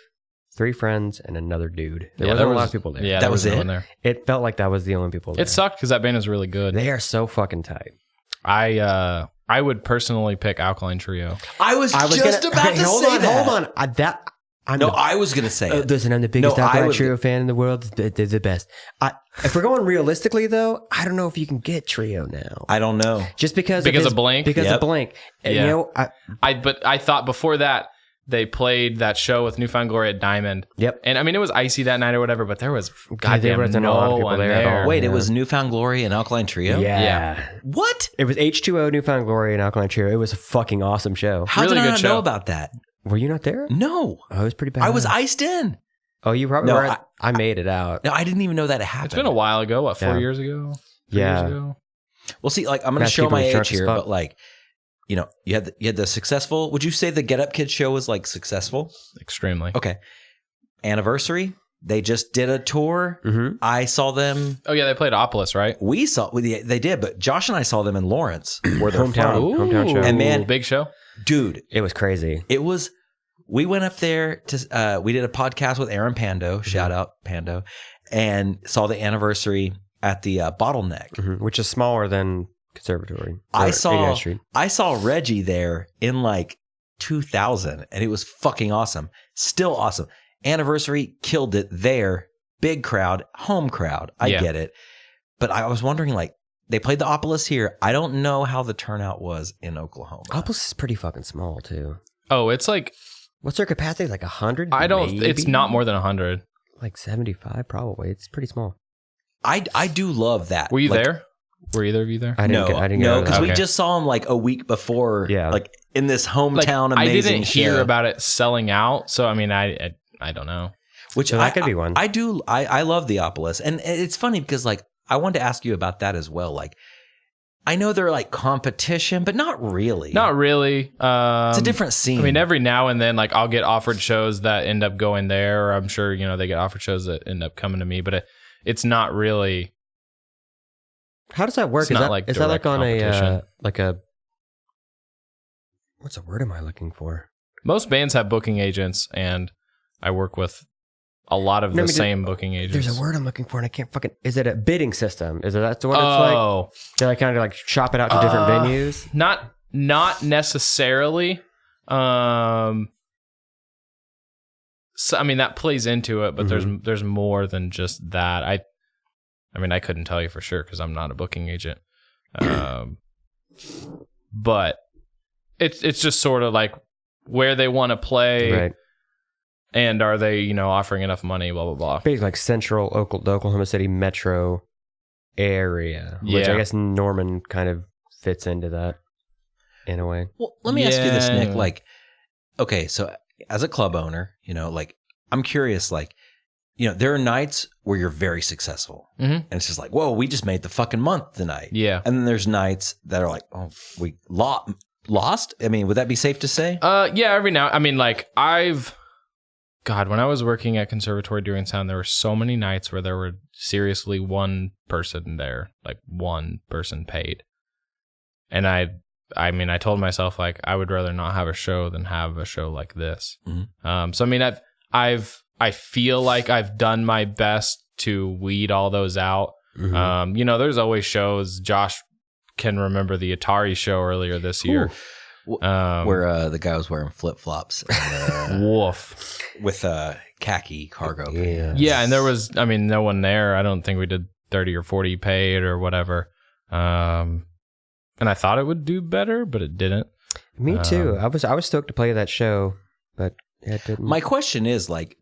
B: 3 friends, and another dude. There wasn't a lot of people there.
C: Yeah,
A: that was
C: no
A: it.
C: one there.
B: It felt like that was the only people there.
C: It sucked because that band is really good.
B: They are so fucking tight.
C: I would personally pick Alkaline Trio.
A: I was just about to say that.
B: Hold on.
A: I was gonna say it.
B: Listen, I'm the biggest Alkaline Trio fan in the world. They're the best. If we're going realistically, though, I don't know if you can get Trio now.
A: I don't know.
B: Just because
C: of Blink?
B: Because of Blink.
C: Yeah. But I thought before that, they played that show with Newfound Glory at Diamond.
B: Yep.
C: And I mean, it was icy that night or whatever, but there was
B: there wasn't a lot of people there at all.
A: Wait, it was Newfound Glory and Alkaline Trio?
B: Yeah.
A: What?
B: It was H2O, Newfound Glory, and Alkaline Trio. It was a fucking awesome show.
A: How
C: Really
A: did I
C: good
A: not
C: show.
A: know about that?
B: Were you not there?
A: No.
B: Oh, it was pretty bad.
A: I was iced in.
B: Oh, you probably
A: No,
B: were. I made it out.
A: No, I didn't even know that it happened.
C: It's been a while ago. What, 4
B: Yeah.
C: years ago? 3
B: Yeah.
C: years ago?
A: Well, see, like I'm going to
B: Matt
A: show
B: Cooper
A: my
B: was drunk
A: age
B: as
A: here,
B: fuck.
A: but like, you had the successful. Would you say the Get Up Kids show was like successful?
C: Extremely.
A: Okay. Anniversary. They just did a tour.
B: Mm-hmm.
A: I saw them.
C: Oh, yeah, they played Opolis, right?
A: They did, but Josh and I saw them in Lawrence, where they're
B: Hometown.
A: from.
B: Hometown show.
A: And man,
C: big show.
A: Dude,
B: It was crazy.
A: it was. We went up there to. We did a podcast with Aaron Pando. Shout out Pando, and saw the anniversary at the Bottleneck.
B: Mm-hmm. Which is smaller than Conservatory.
A: I
B: Or
A: saw
B: 89th Street.
A: I saw Reggie there in like 2000, and it was fucking awesome. Still awesome. Anniversary killed it there. Big crowd, home crowd. I
C: Yeah.
A: get it, but I was wondering, like, they played the Opolis here. I don't know how the turnout was in Oklahoma.
B: Opolis is pretty fucking small too.
C: Oh, it's like,
B: What's their capacity? Like 100?
C: it's not more than 100.
B: Like 75 probably. It's pretty small.
A: I do love that.
C: Were you
A: Like,
C: there? Were either of you there?
B: I didn't
A: No,
B: get
A: because we
C: Okay.
A: just saw him like a week before.
B: Yeah.
A: like in this hometown
C: I
A: amazing
C: didn't hear
A: show.
C: about it selling out, so I mean, I don't know.
A: Which
B: So that could be one.
A: I do. I love the Opolis, and it's funny because like I wanted to ask you about that as well. Like I know they're like competition, but not really.
C: Not really.
A: It's a different scene.
C: I mean, every now and then, like I'll get offered shows that end up going there, or I'm sure they get offered shows that end up coming to me, but it's not really.
B: How does that work?
C: It's
B: Is
C: not
B: that
C: like
B: is that like
C: direct
B: on a
C: competition.
B: like a what's the word am I looking for?
C: Most bands have booking agents, and I work with a lot of
B: No, I
C: the
B: mean,
C: same booking agents.
B: There's a word I'm looking for and I can't fucking. Is it a bidding system? Is it that's what it's like?
C: Oh,
B: They like kind of like shop it out to different venues.
C: not necessarily. So I mean that plays into it, but there's more than just that. I mean I couldn't tell you for sure because I'm not a booking agent. But it's just sort of like where they want to play,
B: Right.
C: and are they offering enough money? Blah blah blah.
B: Basically like central the Oklahoma City metro area, which
C: Yeah.
B: I guess Norman kind of fits into that in a way.
A: Well, let me ask you this,
C: Yeah.
A: Nick. Like, okay, so as a club owner, like I'm curious, like, there are nights where you're very successful, and it's just like, whoa, we just made the fucking month tonight.
C: Yeah.
A: And then there's nights that are like, oh, we lost. I mean, would that be safe to say?
C: Yeah, every now. I mean, like when I was working at Conservatory doing sound, there were so many nights where there were seriously one person there, like one person paid. And I mean, I told myself like I would rather not have a show than have a show like this.
A: Mm-hmm.
C: So I mean, I feel like I've done my best to weed all those out.
B: Mhm.
C: You know, there's always shows. Josh can remember the Atari show earlier this year.
A: Where the guy was wearing flip flops
C: Woof.
A: with khaki cargo
B: Yeah.
A: pants.
C: Yeah, and there was, I mean, no one there. I don't think we did 30 or 40 paid or whatever. And I thought it would do better, but it didn't.
B: Me too. I was stoked to play that show, but it didn't.
A: My question is, like,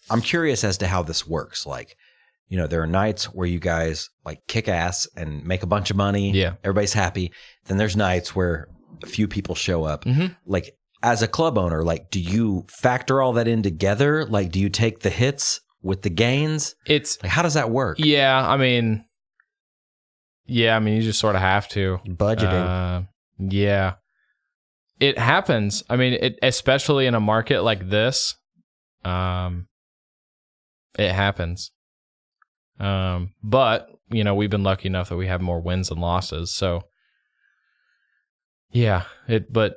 A: I'm curious as to how this works. Like, you know, there are nights where you guys like kick ass and make a bunch of money.
C: Yeah.
A: Everybody's happy. Then there's nights where a few people show up.
C: Mm-hmm.
A: Like, as a club owner, like, do you factor all that in together? Like, do you take the hits with the gains?
C: It's,
A: Like, how does that work?
C: yeah, I mean, you just sort of have to.
B: Budgeting.
C: Yeah. It happens. I mean, especially in a market like this, it happens. But, you know, we've been lucky enough that we have more wins than losses. So, yeah, but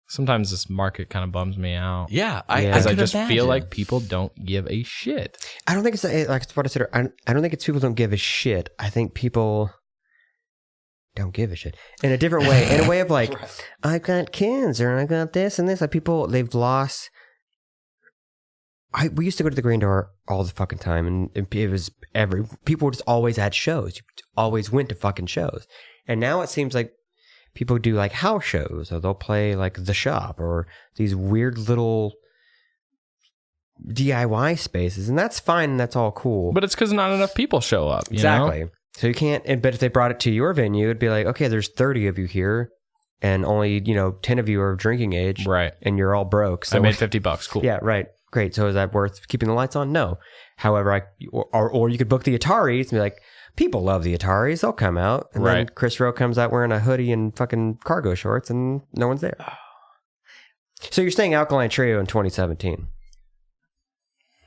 C: sometimes this market kind of bums me out.
A: Yeah.
C: Because I
A: could
C: just
A: imagine.
C: feel like people don't give a shit.
B: I don't think it's like what I said. I don't think it's people don't give a shit. I think people don't give a shit in a different way. In a way of like,
A: Right.
B: I got kids or I got this and this. Like people, they've lost. We used to go to the Green Door all the fucking time, and it was people were just always at shows. You always went to fucking shows, and now it seems like people do like house shows, or they'll play like The Shop or these weird little DIY spaces, and that's fine. And that's all cool.
C: But it's because not enough people show up. You
B: Exactly.
C: know?
B: So you can't. But if they brought it to your venue, it'd be like, okay, there's 30 of you here, and only 10 of you are drinking age,
C: Right.
B: and you're all broke. So
C: I made $50. Cool.
B: yeah, right. Great. So is that worth keeping the lights on? No. However, or you could book the Ataris and be like, people love the Ataris. They'll come out. And then
C: Right.
B: Chris Rowe comes out wearing a hoodie and fucking cargo shorts, and no one's there. So you're saying Alkaline Trio in 2017?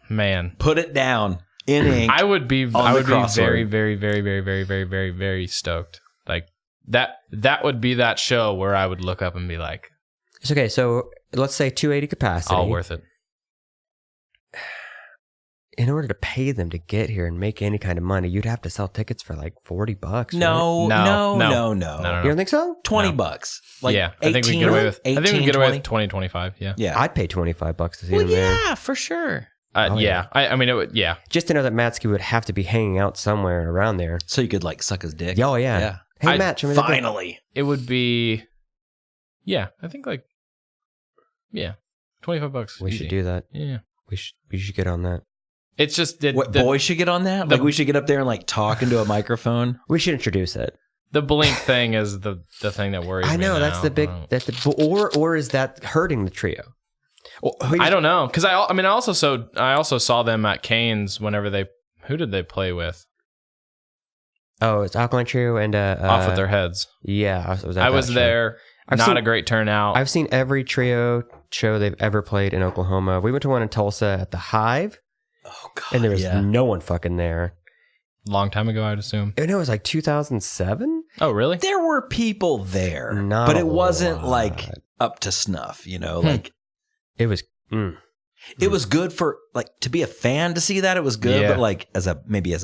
C: Man.
A: Put it down in ink.
C: I would be
A: the
C: very,
A: crossword.
C: very, very, very, very, very, very, very, very stoked. Like that would be that show where I would look up and be like,
B: It's okay. So let's say 280 capacity.
C: all worth it.
B: In order to pay them to get here and make any kind of money, you'd have to sell tickets for like $40. Right?
A: No.
C: No.
B: You don't think so?
A: $20. Like
C: yeah, I think we
A: 18,
C: can get away with. I think we can get away
A: 20?
C: with 20, 25. Yeah.
A: Yeah.
B: I'd pay $25 to see
A: Well,
B: them there.
A: yeah, for sure.
B: Oh,
C: Yeah. I mean, it would. Yeah.
B: Just to know that Matsky would have to be hanging out somewhere around there.
A: So you could like suck his dick.
B: Oh, yeah.
A: Yeah.
B: Hey, Matt, show me the dick.
A: Finally.
C: It would be. Yeah, I think like. Yeah, $25.
B: We
C: easy.
B: should do that.
C: Yeah.
B: We should get on that.
C: It's just
A: What, boys should get on that? Like we should get up there and like talk into a microphone.
B: We should introduce it.
C: the blink thing is the thing that worries me.
B: I know that's
C: now.
B: the big. Or is that hurting the trio?
C: I don't know because I also saw them at Cane's whenever who did they play with?
B: Oh, it's Alkaline Trio and
C: Off with Their Heads.
B: Yeah, I was. At
C: I
B: that
C: was
B: show.
C: there.
B: I've
C: Not
B: seen-
C: a great turnout.
B: I've seen every trio show they've ever played in Oklahoma. We went to one in Tulsa at the Hive,
A: Oh god.
B: and there was
A: yeah.
B: no one fucking there.
C: Long time ago, I'd assume.
B: And it was like 2007.
C: Oh, really?
A: There were people there,
B: Not
A: but
B: a
A: it wasn't
B: lot.
A: like up to snuff, Like
B: It was.
A: it was good for like to be a fan to see that. It was good,
C: Yeah.
A: but like as a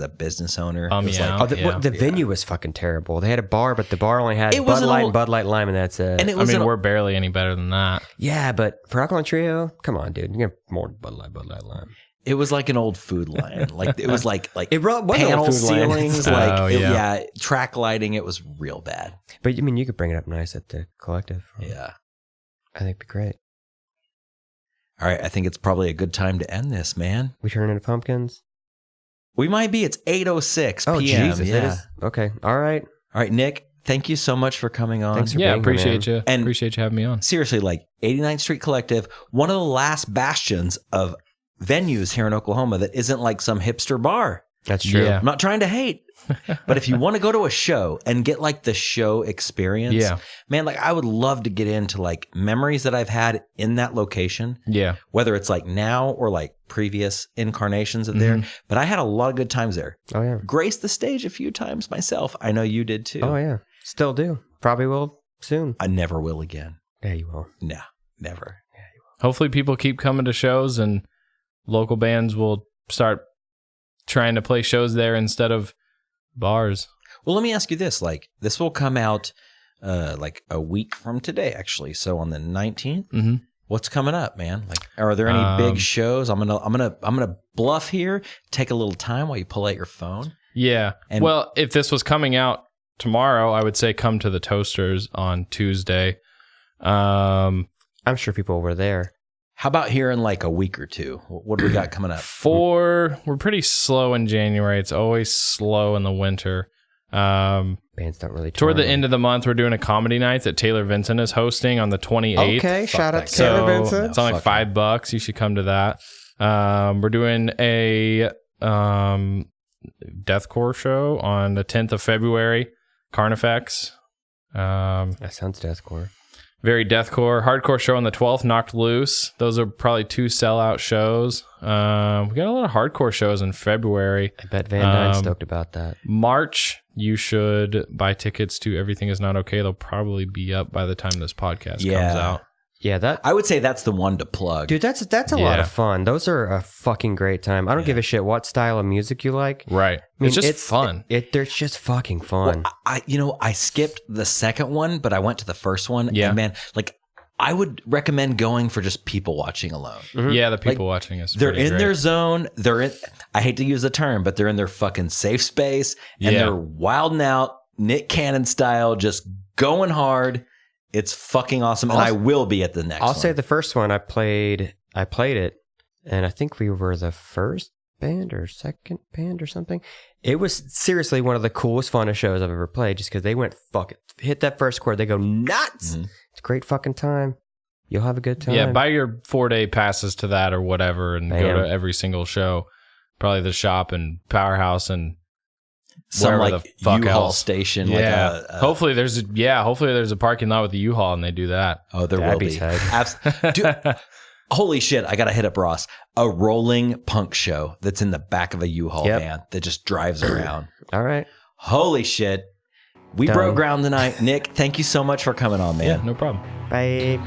A: business owner, it was
C: yeah.
A: like,
B: Oh, the venue was fucking terrible. They had a bar, but the bar only had
A: It was
B: Bud
A: an
B: Light
A: old-
B: and Bud Light Lime, and that's it.
A: and it
C: I
A: was
C: mean,
A: an-
C: we're barely any better than that.
B: Yeah, but for Alkaline Trio, come on, dude. You get more Bud Light Lime.
A: it was like an old food line. Like it was like
B: It was
A: panel
B: old food line.
A: ceilings,
C: Oh,
A: like
C: yeah.
A: track lighting. It was real bad.
B: But I mean, you could bring it up nice at the collective.
A: Yeah.
B: I think it'd be great.
A: All right, I think it's probably a good time to end this, man.
B: We turn into pumpkins.
A: We might be. It's 8:06
B: Oh
A: p.m.
B: Jesus!
A: Yeah.
B: It is. Okay. All right.
A: All right, Nick. Thank you so much for coming on.
B: Thanks for
C: Yeah,
B: being here,
C: appreciate
B: man.
C: you.
A: And-
C: Appreciate you having me on.
A: Seriously, like 89th Street Collective, one of the last bastions of venues here in Oklahoma that isn't like some hipster bar.
B: That's true.
C: Yeah.
A: I'm not trying to hate, but if you want to go to a show and get like the show experience,
C: Yeah.
A: man, like I would love to get into like memories that I've had in that location,
C: Yeah.
A: whether it's like now or like previous incarnations of there. But I had a lot of good times there.
B: Oh yeah.
A: Graced the stage a few times myself. I know you did too.
B: Oh yeah. Still do. Probably will soon.
A: I never will again.
B: Yeah, you will.
A: No, never.
C: Hopefully people keep coming to shows and local bands will start trying to play shows there instead of bars.
A: Well, let me ask you this. Like, this will come out like a week from today, actually. So on the 19th,
C: Mm-hmm.
A: what's coming up, man? Like, are there any big shows? I'm gonna bluff here. Take a little time while you pull out your phone.
C: Yeah.
A: And-
C: well, if this was coming out tomorrow, I would say come to the Toasters on Tuesday.
B: I'm sure people were there.
A: How about here in like a week or two? What do we got coming up?
C: We're pretty slow in January. It's always slow in the winter.
B: Bands don't really
C: Toward the
B: tour.
C: end of the month, we're doing a comedy night that Taylor Vincent is hosting on the 28th.
B: Okay,
A: Fuck
B: shout
A: that
B: out to
A: guy.
B: Taylor
C: So
B: Vincent.
C: it's only
A: Fuck
C: $5. You should come to that. We're doing a deathcore show on the 10th of February, Carnifex.
B: That sounds deathcore.
C: Very deathcore. Hardcore show on the 12th, Knocked Loose. Those are probably 2 sellout shows. We got a lot of hardcore shows in February.
B: I bet Van Dyne's stoked about that.
C: March, you should buy tickets to Everything Is Not Okay. They'll probably be up by the time this podcast comes out.
B: Yeah, that
A: I would say that's the one to plug.
B: dude, that's a lot of fun. Those are a fucking great time. I don't give a shit what style of music you like.
C: Right.
B: I mean,
C: It's just fun.
B: They're just fucking fun.
A: Well, I skipped the second one, but I went to the first one.
C: Yeah.
A: And man, like, I would recommend going for just people watching alone.
C: Yeah, the people watching us.
A: They're in their zone. I hate to use the term, but they're in their fucking safe space and they're wilding out Nick Cannon style, just going hard. It's fucking awesome. And I will be at the next one.
B: I'll say the first one I played it, and I think we were the first band or second band or something. It was seriously one of the coolest, funnest shows I've ever played just because they went fuck it. Hit that first chord, they go nuts.
A: Mm-hmm.
B: It's a great fucking time. You'll have a good time.
C: Yeah, buy your 4-day passes to that or whatever and go to every single show. Probably the Shop and Powerhouse and
A: some
C: wherever
A: like
C: the fuck
A: U-Haul
C: else.
A: station.
C: Yeah.
A: Like
C: hopefully there's a parking lot with the U-Haul and they do that.
A: oh, there
B: That'd
A: will
B: be
A: be.
B: tight.
A: Dude, holy shit! I gotta hit up Ross. A rolling punk show that's in the back of a U-Haul van that just drives around.
B: All right.
A: Holy shit! We
B: Done.
A: broke ground tonight, Nick. Thank you so much for coming on, man.
C: Yeah, no problem.
B: Bye.